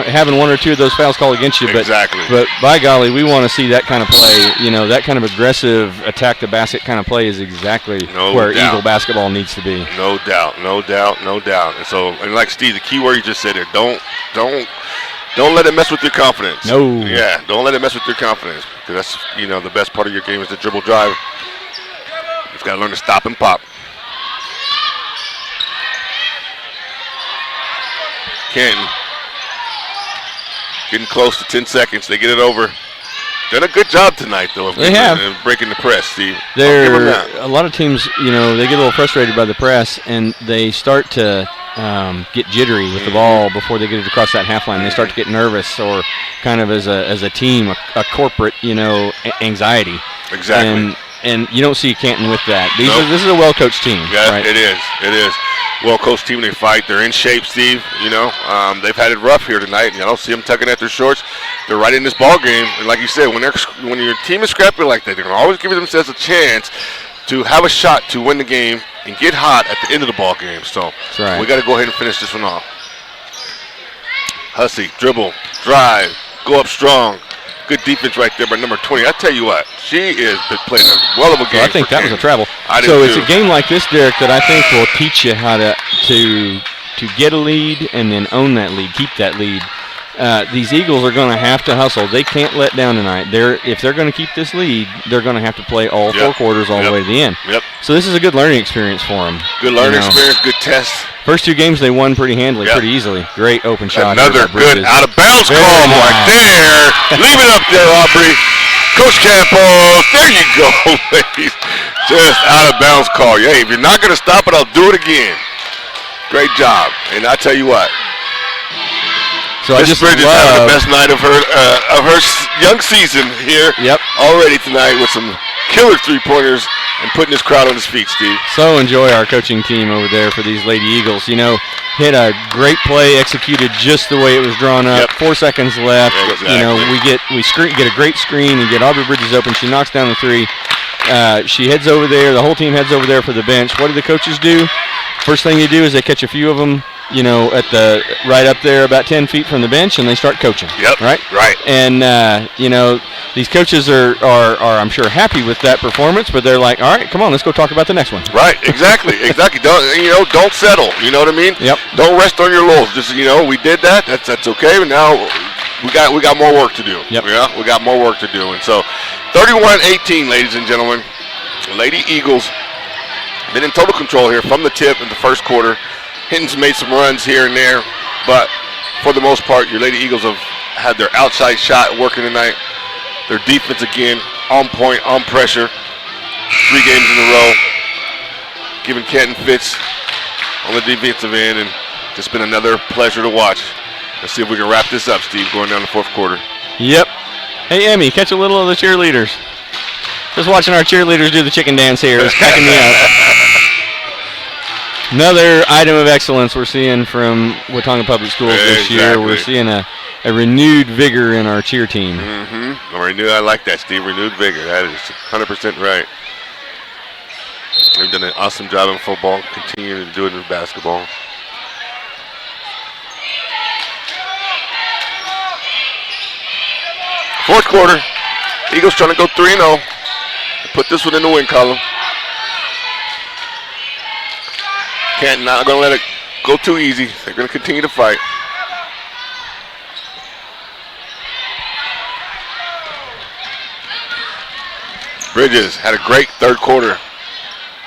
having one or two of those fouls called against you. But, Exactly. But by golly, we want to see that kind of play. That kind of aggressive attack the basket kind of play is exactly No where doubt. Eagle basketball needs to be. No doubt. And like Steve, the key word you just said there, don't let it mess with your confidence. No. Yeah, don't let it mess with your confidence, because that's the best part of your game is the dribble drive. You've got to learn to stop and pop. Canton getting close to 10 seconds. They get it over. Done a good job tonight, though. Of They have. breaking the press, Steve. I'll give them that. A lot of teams, they get a little frustrated by the press, and they start to get jittery with the ball before they get it across that half line. They start to get nervous, or kind of as a team, a corporate, anxiety. Exactly. And you don't see Canton with that. Nope. This is a well-coached team. Yeah, right? it is. Well-coached team. They fight. They're in shape, Steve. They've had it rough here tonight. I don't see them tugging at their shorts. They're right in this ball game. And like you said, when your team is scrappy like that, they're going to always give themselves a chance to have a shot to win the game and get hot at the end of the ball game. So That's right. we got to go ahead and finish this one off. Hussey, dribble, drive, go up strong. Good defense right there by number 20. I tell you what, she is playing a well of a game. So I think for that was a Canton. travel. I do So too. it's a game like this, Derek, that I think will teach you how to get a lead and then own that lead, keep that lead. These Eagles are going to have to hustle. They can't let down tonight. If they're going to keep this lead, they're going to have to play all four quarters all the way to the end. Yep. So this is a good learning experience for them. Good learning experience, good test. First two games they won pretty handily, Yep. pretty easily. Great open shot. Another here by good Bridges. out of bounds Very call nice. right there. Leave it up there, Aubrey. Coach Campos, there you go, ladies. Just out of bounds call. Hey, if you're not going to stop it, I'll do it again. Great job. And I tell you what, So I Miss just Bridges having love the best night of her young season here. Yep. Already tonight with some killer three-pointers and putting this crowd on his feet, Steve. So enjoy our coaching team over there for these Lady Eagles. Hit a great play, executed just the way it was drawn up. Yep. 4 seconds left. Exactly. We get a great screen and get Aubrey Bridges open. She knocks down the three. She heads over there. The whole team heads over there for the bench. What do the coaches do? First thing they do is they catch a few of them, right up there about 10 feet from the bench, and they start coaching. Yep. Right. Right. And these coaches are I'm sure happy with that performance, but they're like, all right, come on, let's go talk about the next one. Right, exactly. Don't settle. You know what I mean? Yep. Don't rest on your laurels. Just we did that. That's okay. But now we got more work to do. Yep. Yeah, we got more work to do. And so, 31-18, ladies and gentlemen, Lady Eagles been in total control here from the tip in the first quarter. Hinton's made some runs here and there, but for the most part, your Lady Eagles have had their outside shot working tonight. Their defense again on point, on pressure. 3 games in a row, giving Canton fits on the defensive end, and it's been another pleasure to watch. Let's see if we can wrap this up, Steve, going down the fourth quarter. Yep. Hey, Emmy, catch a little of the cheerleaders. Just watching our cheerleaders do the chicken dance here is cracking me up. Another item of excellence we're seeing from Watonga Public Schools this year. We're seeing a renewed vigor in our cheer team. Mm-hmm. I like that, Steve. Renewed vigor. That is 100% right. They've done an awesome job in football, continuing to do it in basketball. Fourth quarter, Eagles trying to go 3-0. Put this one in the win column. Canton not going to let it go too easy. They're going to continue to fight. Bridges had a great third quarter.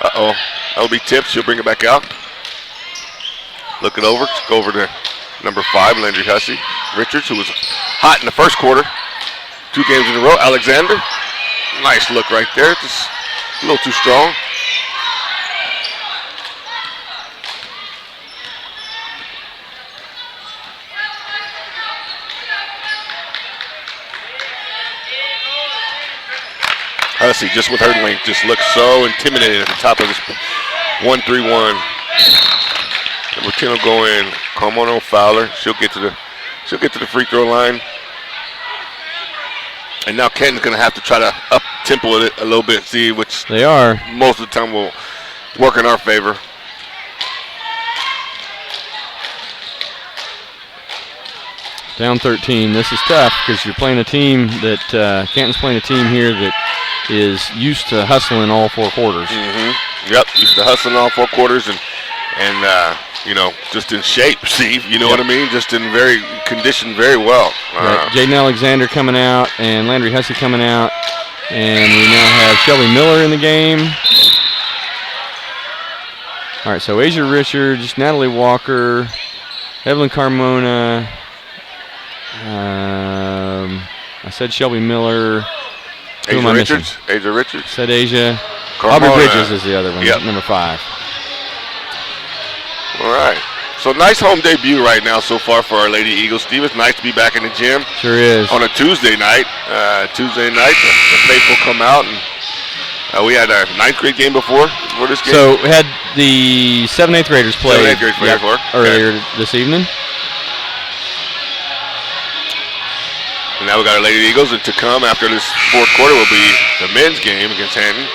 Uh-oh. That'll be tipped. She'll bring it back out. Look it over. Go over to number 5, Landry Hussey. Richards, who was hot in the first quarter. 2 games in a row. Alexander. Nice look right there. Just a little too strong. Hussey, just with her length, just looks so intimidating at the top of this 1-3-1. Number 10 will go in. Come on, Fowler. She'll get to the free throw line. And now Kenton's going to have to try to up-tempo it a little bit, see, which they are. Most of the time will work in our favor. Down 13. This is tough because you're playing a team that Canton's playing a team here that is used to hustling all 4 quarters. Mm-hmm. Yep, used to hustling all 4 quarters and just in shape, Steve. You know what I mean? Just conditioned very well. Right. Jaden Alexander coming out and Landry Hussey coming out. And we now have Shelby Miller in the game. All right, so Asia Richards, Natalie Walker, Evelyn Carmona. I said Shelby Miller. Who am I missing? Asia Richards. Said Asia. Carmona. Aubrey Bridges is the other one, number 5. All right. So nice home debut right now so far for our Lady Eagles. Steve, it's nice to be back in the gym. Sure is. On a Tuesday night. The faithful come out, and we had our 9th grade game before this game. So we had the 7th, 8th graders play 7th, 8th grade play earlier this evening. And now we got our Lady Eagles, and to come after this fourth quarter will be the men's game against Canton.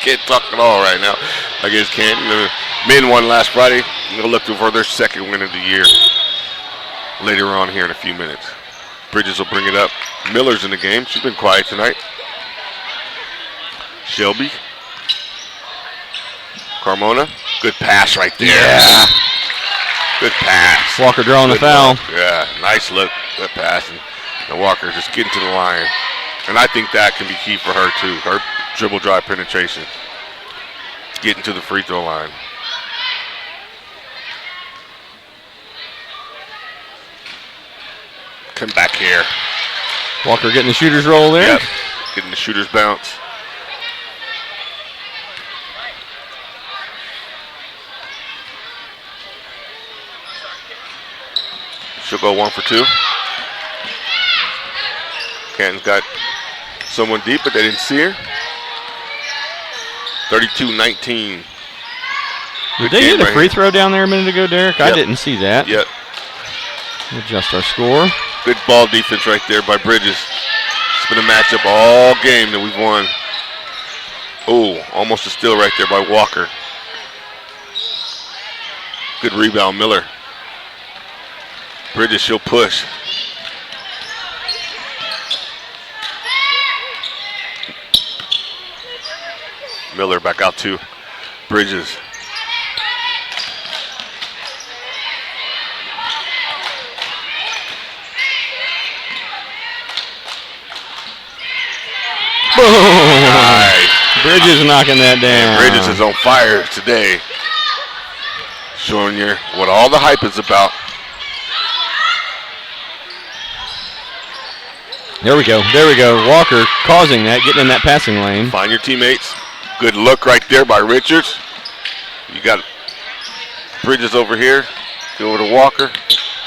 Can't talk at all right now. Against Canton. The men won last Friday. They'll look for their 2nd win of the year later on here in a few minutes. Bridges will bring it up. Miller's in the game. She's been quiet tonight. Shelby. Carmona. Good pass right there. Yeah. Good pass. Walker drawing the foul. Look. Yeah, nice look. Good pass. And Walker just getting to the line. And I think that can be key for her, too. Her dribble drive penetration. Getting to the free throw line. Come back here. Walker getting the shooter's roll there. Yep. Getting the shooter's bounce. She'll go 1 for 2. Canton's got someone deep, but they didn't see her. 32-19. Did they get a free throw down there a minute ago, Derek? Yep. I didn't see that. Yep. Adjust our score. Good ball defense right there by Bridges. It's been a matchup all game that we've won. Oh, almost a steal right there by Walker. Good rebound, Miller. Bridges, she'll push. Miller back out to Bridges. Boom! Nice. Bridges knocking that down. Bridges is on fire today. Showing you what all the hype is about. There we go. There we go. Walker causing that, getting in that passing lane. Find your teammates. Good look right there by Richards. You got Bridges over here. Go over to Walker.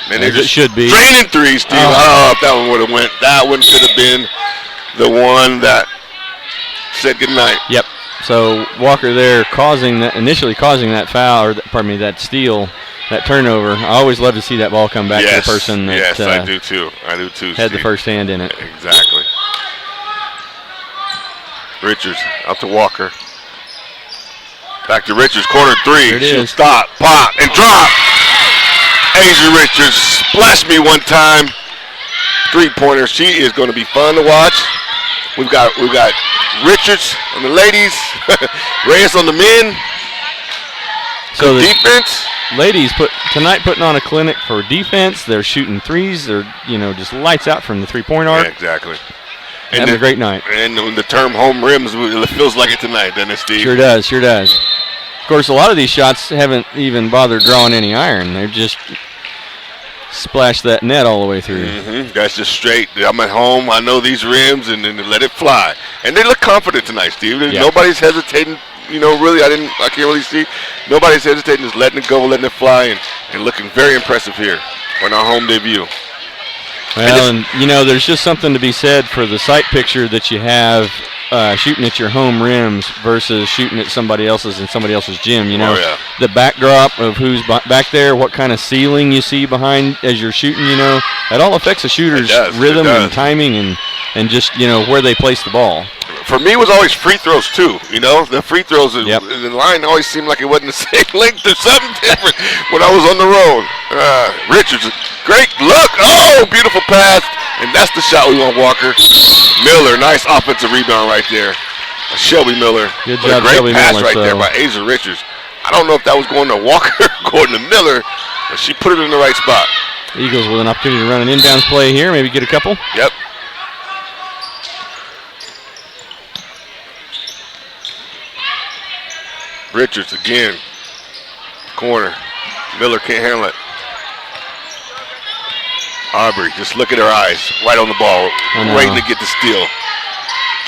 Man, As it should be. Draining threes, Steve. Oh, if that one would have went. That one could have been the one that said goodnight. Yep. So Walker there initially causing that foul, or that steal, that turnover. I always love to see that ball come back to the person that yes, I do too. I do too. had the Steve. first hand in it. Exactly. Richards out to Walker. Back to Richards, corner three. There it Shoot, is. stop, pop, and drop. Asia Richards splashed me one time. 3-pointer. She is going to be fun to watch. We've got Richards on the ladies, Reyes on the men. So the Defense. ladies putting on a clinic for defense. They're shooting threes. They're just lights out from the 3-point arc. Yeah, exactly. Having a great night. And the term home rims, it feels like it tonight, doesn't it, Steve? Sure does. Sure does. Of course, a lot of these shots haven't even bothered drawing any iron. They've just splashed that net all the way through. Mm-hmm. That's just straight. I'm at home. I know these rims, and then let it fly. And they look confident tonight, Steve. Yeah. Nobody's hesitating. Really, I can't really see. Nobody's hesitating, just letting it go, letting it fly, and looking very impressive here on our home debut. Well, and there's just something to be said for the sight picture that you have shooting at your home rims versus shooting at somebody else's in somebody else's gym. Oh, yeah. The backdrop of who's back there, what kind of ceiling you see behind as you're shooting. That all affects a shooter's rhythm and timing and just where they place the ball. For me, it was always free throws, too. The free throws, Yep. the line always seemed like it wasn't the same length or something different when I was on the road. Richards, great look. Oh, beautiful pass. And that's the shot we want, Walker. Miller, nice offensive rebound right there. Shelby Miller. Good But job, a great Shelby pass Miller, right there by Asia Richards. I don't know if that was going to Walker or going to Miller, but she put it in the right spot. Eagles with an opportunity to run an inbounds play here, maybe get a couple. Yep. Richards again. Corner. Miller can't handle it. Aubrey, just look at her eyes. Right on the ball. Waiting to get the steal.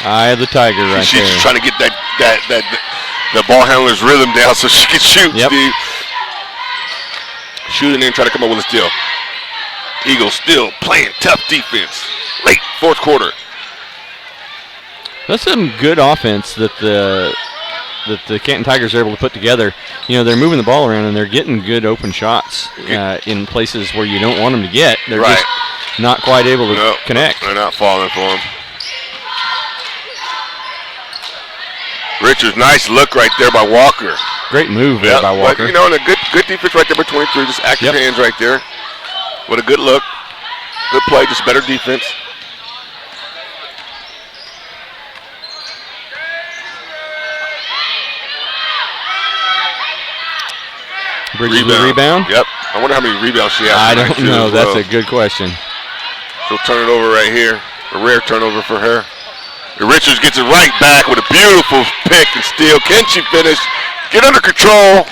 Eye of the tiger right She's there. just trying to get the ball handler's rhythm down so she can shoot, Yep. Steve. Shooting in, trying to come up with a steal. Eagles still playing tough defense. Late fourth quarter. That's some good offense that the Canton Tigers are able to put together. They're moving the ball around and they're getting good open shots in places where you don't want them to get. They're Right. just not quite able to connect. They're not falling for him. Richards, nice look right there by Walker. Great move there by Walker. But, and a good defense right there by 23. Just active hands right there. What a good look. Good play, just better defense. Bridges with a rebound. Yep. I wonder how many rebounds she has. I tonight, don't too, know. as That's well. a good question. She'll turn it over right here. A rare turnover for her. Richards gets it right back with a beautiful pick and steal. Can she finish? Get under control.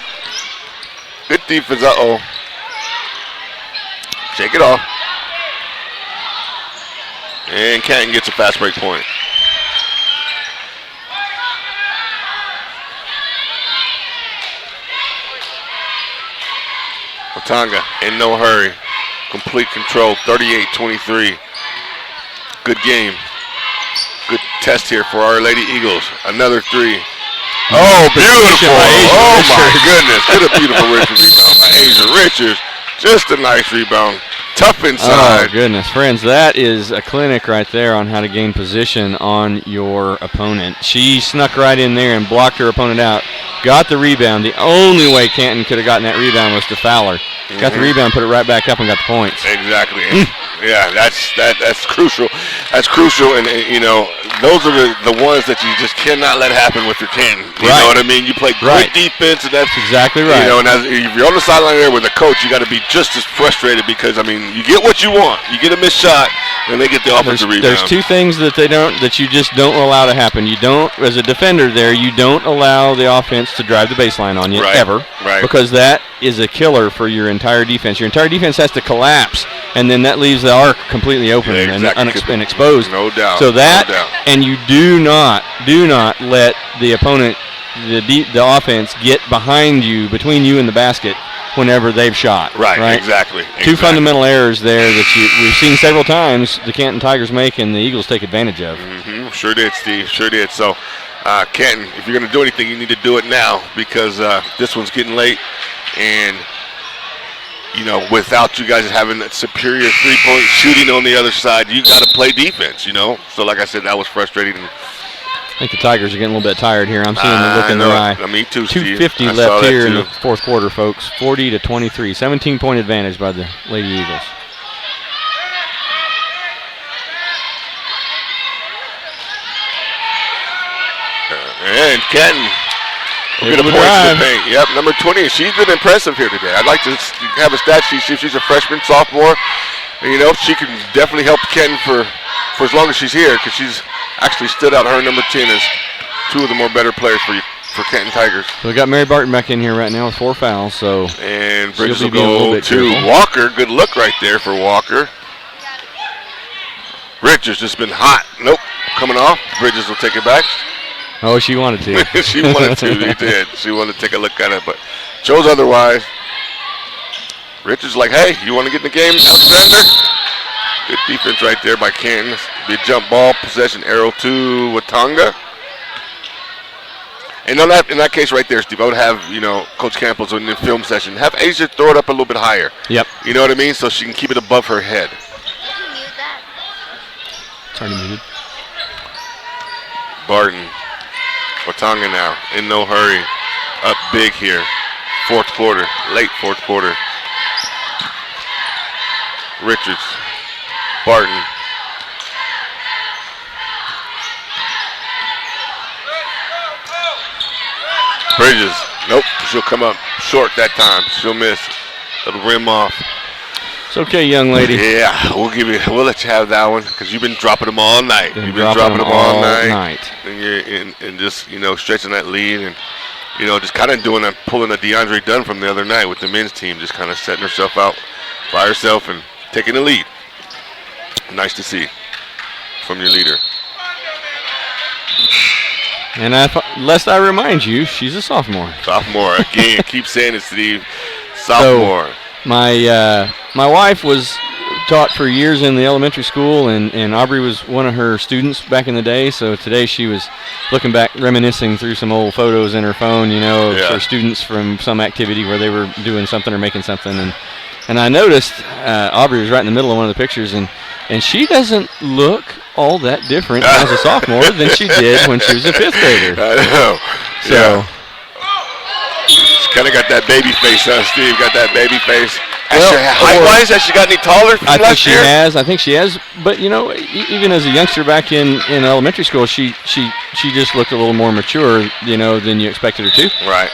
Good defense. Uh-oh. Shake it off. And Canton gets a fast break point. Otanga in no hurry. Complete control, 38-23. Good game. Good test here for our Lady Eagles. Another three. Oh, beautiful. Oh, my goodness. What a beautiful rebound by Asia Richards. Just a nice rebound. Tough inside. Oh, goodness. Friends, that is a clinic right there on how to gain position on your opponent. She snuck right in there and blocked her opponent out. Got the rebound. The only way Canton could have gotten that rebound was to foul her. Got the rebound, put it right back up, and got the points. Exactly. Yeah, that's crucial. That's crucial, and you know, those are the ones that you just cannot let happen with your Canton. You know what I mean? You play great defense, and that's exactly right. You know, and if you're on the sideline there with the coach, you got to be just as frustrated because I mean, you get what you want. You get a missed shot, and they get the offensive rebound. There's two things that you just don't allow to happen. You don't, as a defender there, you don't allow the offense to drive the baseline on you ever, because that is a killer for your entire defense. Your entire defense has to collapse, and then that leaves the arc completely open and exposed. No doubt. So and you do not let the opponent, the offense, get behind you, between you and the basket whenever they've shot. Right. Exactly. Two fundamental errors there that we've seen several times the Canton Tigers make, and the Eagles take advantage of. Mm-hmm. Sure did, Steve. Sure did. So, Canton, if you're going to do anything, you need to do it now because this one's getting late, and you know, without you guys having that superior three-point shooting on the other side, you got to play defense, you know. So, like I said, that was frustrating. I think the Tigers are getting a little bit tired here. I'm seeing the look in their eye. Me too, Steve. 2:50 left here in the fourth quarter, folks. 40-23. 17-point advantage by the Lady Eagles. And Canton will get a point to the paint. Yep, number 20. She's been impressive here today. I'd like to have a stat sheet, see if she's a freshman, sophomore. And, you know, she can definitely help Canton for as long as she's here because she's actually stood out. Her and number 10 as two of the more better players for Canton Tigers. So we got Mary Barton back in here right now with 4 fouls. So and Bridges will go to Walker. Good look right there for Walker. Richards just been hot. Nope, coming off. Bridges will take it back. Oh, she wanted to. She wanted to. She did. She wanted to take a look at it, but chose otherwise. Richards like, hey, you want to get in the game, Alexander? Good defense right there by Canton. Be a jump ball, possession, arrow to Watanga. And in that case right there, Steve, I would have, you know, Coach Campbell's in the film session, have Asia throw it up a little bit higher. Yep. You know what I mean? So she can keep it above her head. It's already muted. Barton. Watanga now, in no hurry. Up big here. Fourth quarter, late fourth quarter. Richards. Barton. Bridges. Nope, she'll come up short that time. She'll miss. Little rim off. It's okay, young lady. Yeah, we'll let you have that one because you've been dropping them all night. You've been dropping them all night. And you're and just, you know, stretching that lead and, you know, just kind of pulling a DeAndre Dunn from the other night with the men's team, just kind of setting herself out by herself and taking the lead. Nice to see from your leader. And lest I remind you, she's a sophomore. Sophomore again. Keep saying it, Steve. Sophomore. So my wife was taught for years in the elementary school, and Aubrey was one of her students back in the day. So today she was looking back, reminiscing through some old photos in her phone, you know, of her students from some activity where they were doing something or making something. And I noticed Aubrey was right in the middle of one of the pictures, and she doesn't look all that different as a sophomore than she did when she was a fifth grader. I know. So she's kind of got that baby face, huh, Steve? Got that baby face. Height-wise, has she got any taller from last year? I think she has. But, you know, even as a youngster back in elementary school, she just looked a little more mature, you know, than you expected her to. Right.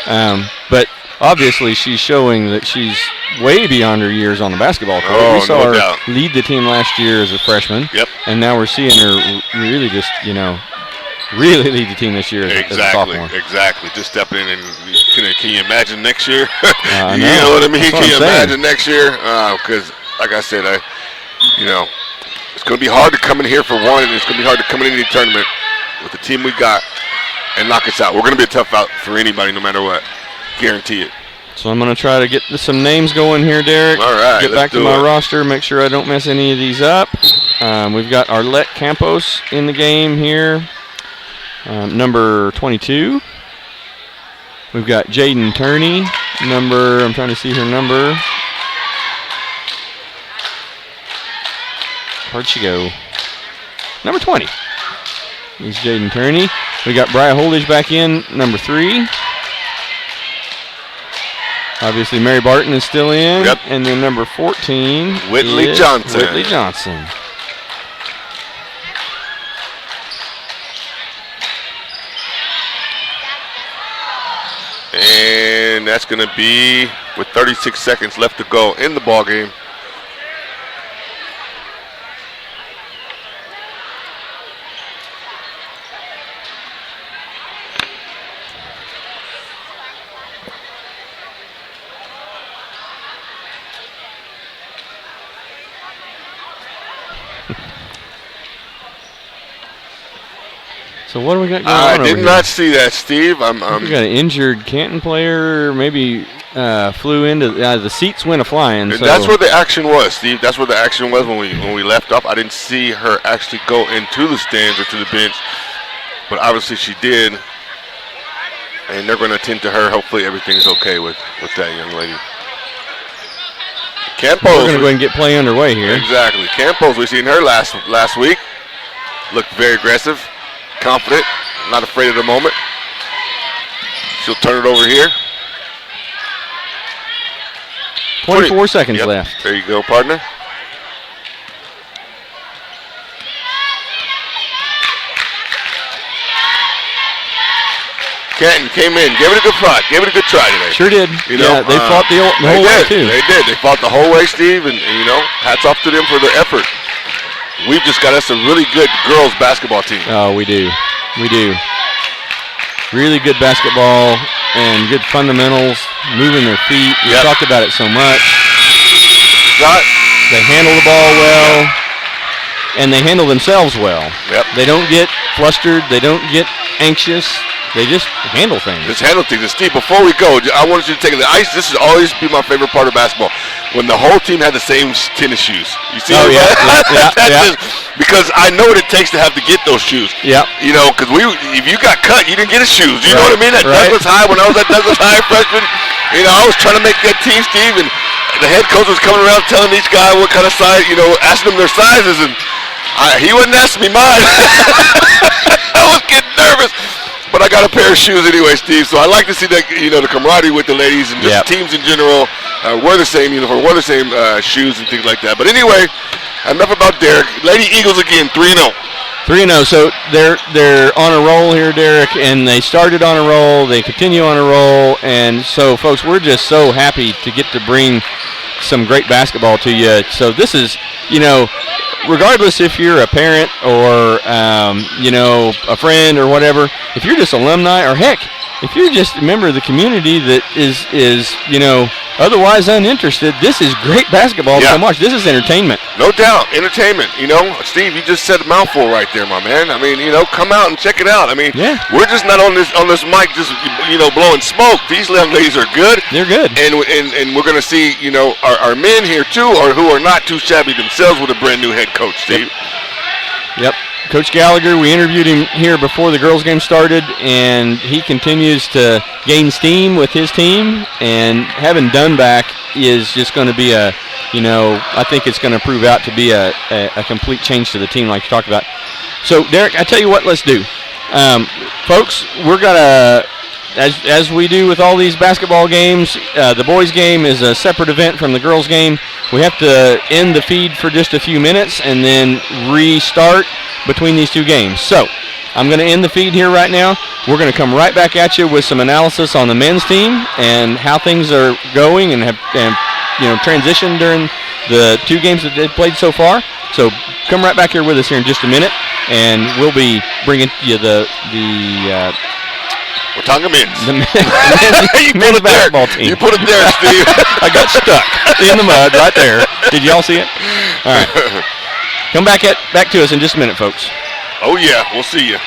But obviously she's showing that she's way beyond her years on the basketball court. Oh, we saw her doubt. lead the team last year as a freshman. Yep. And now we're seeing her really just, you know, really lead the team this year as a sophomore. Exactly. Just stepping in and can you imagine next year? I You know. know what I mean? That's what Can you I'm saying. imagine next year? Because, like I said, you know, it's going to be hard to come in here for one, and it's going to be hard to come in any tournament with the team we got and knock us out. We're going to be a tough out for anybody, no matter what. Guarantee it. So I'm going to try to get some names going here, Derek. All right, Get back let's to do my it. roster, make sure I don't mess any of these up. We've got Arlette Campos in the game here, number 22. We've got Jaden Turney, I'm trying to see her number. Where'd she go? Number 20. He's Jaden Turney. We got Brian Holdridge back in, number 3. Obviously, Mary Barton is still in. Yep. And then number 14, Whitley is Johnson. Whitley Johnson. And that's going to be with 36 seconds left to go in the ball game. So what do we got going I on over did here? not see that, Steve. We got an injured Canton player, maybe flew into the seats went a-flying. So That's where the action was, Steve. That's where the action was when we left off. I didn't see her actually go into the stands or to the bench, but obviously she did. And they're going to attend to her. Hopefully everything's okay with that young lady. Campos. we're going to go ahead and get play underway here. Exactly. Campos, we seen her last week. Looked very aggressive, confident, not afraid of the moment. She'll turn it over here. 24 seconds Yep. left. There you go, partner. Canton came in, gave it a good try today. Sure did. You know, They fought the whole way, too. They did. They fought the whole way, Steve, and you know, hats off to them for their effort. We've just got us a really good girls basketball team. Oh, we do. We do. Really good basketball and good fundamentals, moving their feet. We Yep. talked about it so much. Shot. They handle the ball well, and they handle themselves well. Yep. They don't get flustered. They don't get anxious. They just handle things. Just handle things. And Steve, before we go, I wanted you to take the ice. This has always been my favorite part of basketball. When the whole team had the same tennis shoes. You see? Oh, what yeah, I'm saying? yeah, That's yeah. just- because I know what it takes to have to get those shoes. Yep. You know, because if you got cut, you didn't get his shoes. You know what I mean? At Right. Douglas High, when I was at Douglas High freshman, you know, I was trying to make that team, Steve, and the head coach was coming around telling each guy what kind of size, you know, asking them their sizes, and he wouldn't ask me mine. I was getting nervous. But I got a pair of shoes anyway, Steve. So I like to see that, you know, the camaraderie with the ladies and just Yep. teams in general. Wear the same uniform, wear the same shoes and things like that. But anyway, enough about Derek. Lady Eagles again, 3-0. 3-0. So they're on a roll here, Derek, and they started on a roll. They continue on a roll, and so, folks, we're just so happy to get to bring some great basketball to you. So this is, you know, regardless if you're a parent or, you know, a friend or whatever, if you're just alumni or, heck, if you're just a member of the community that is you know, otherwise uninterested, this is great basketball to Yeah. come watch. This is entertainment. No doubt, entertainment. You know, Steve, you just said a mouthful right there, my man. I mean, you know, come out and check it out. I mean, Yeah. we're just not on this mic just, you know, blowing smoke. These young ladies are good. They're good. And we're going to see, you know, our men here too, or who are not too shabby themselves with a brand new head coach, Steve. Yep. Coach Gallagher, we interviewed him here before the girls' game started, and he continues to gain steam with his team, and having Dunback is just going to be a, you know, I think it's going to prove out to be a complete change to the team like you talked about. So, Derek, I tell you what, let's do. Folks, we're going to, as we do with all these basketball games, the boys' game is a separate event from the girls' game. We have to end the feed for just a few minutes and then restart between these two games. So I'm going to end the feed here right now. We're going to come right back at you with some analysis on the men's team and how things are going and have you know, transitioned during the two games that they've played so far. So come right back here with us here in just a minute, and we'll be bringing you the Watauga Men's. You put men's it there. basketball team. You put it there, Steve. I got stuck in the mud right there. Did y'all see it? All right. Come back to us in just a minute, folks. Oh, yeah. We'll see you.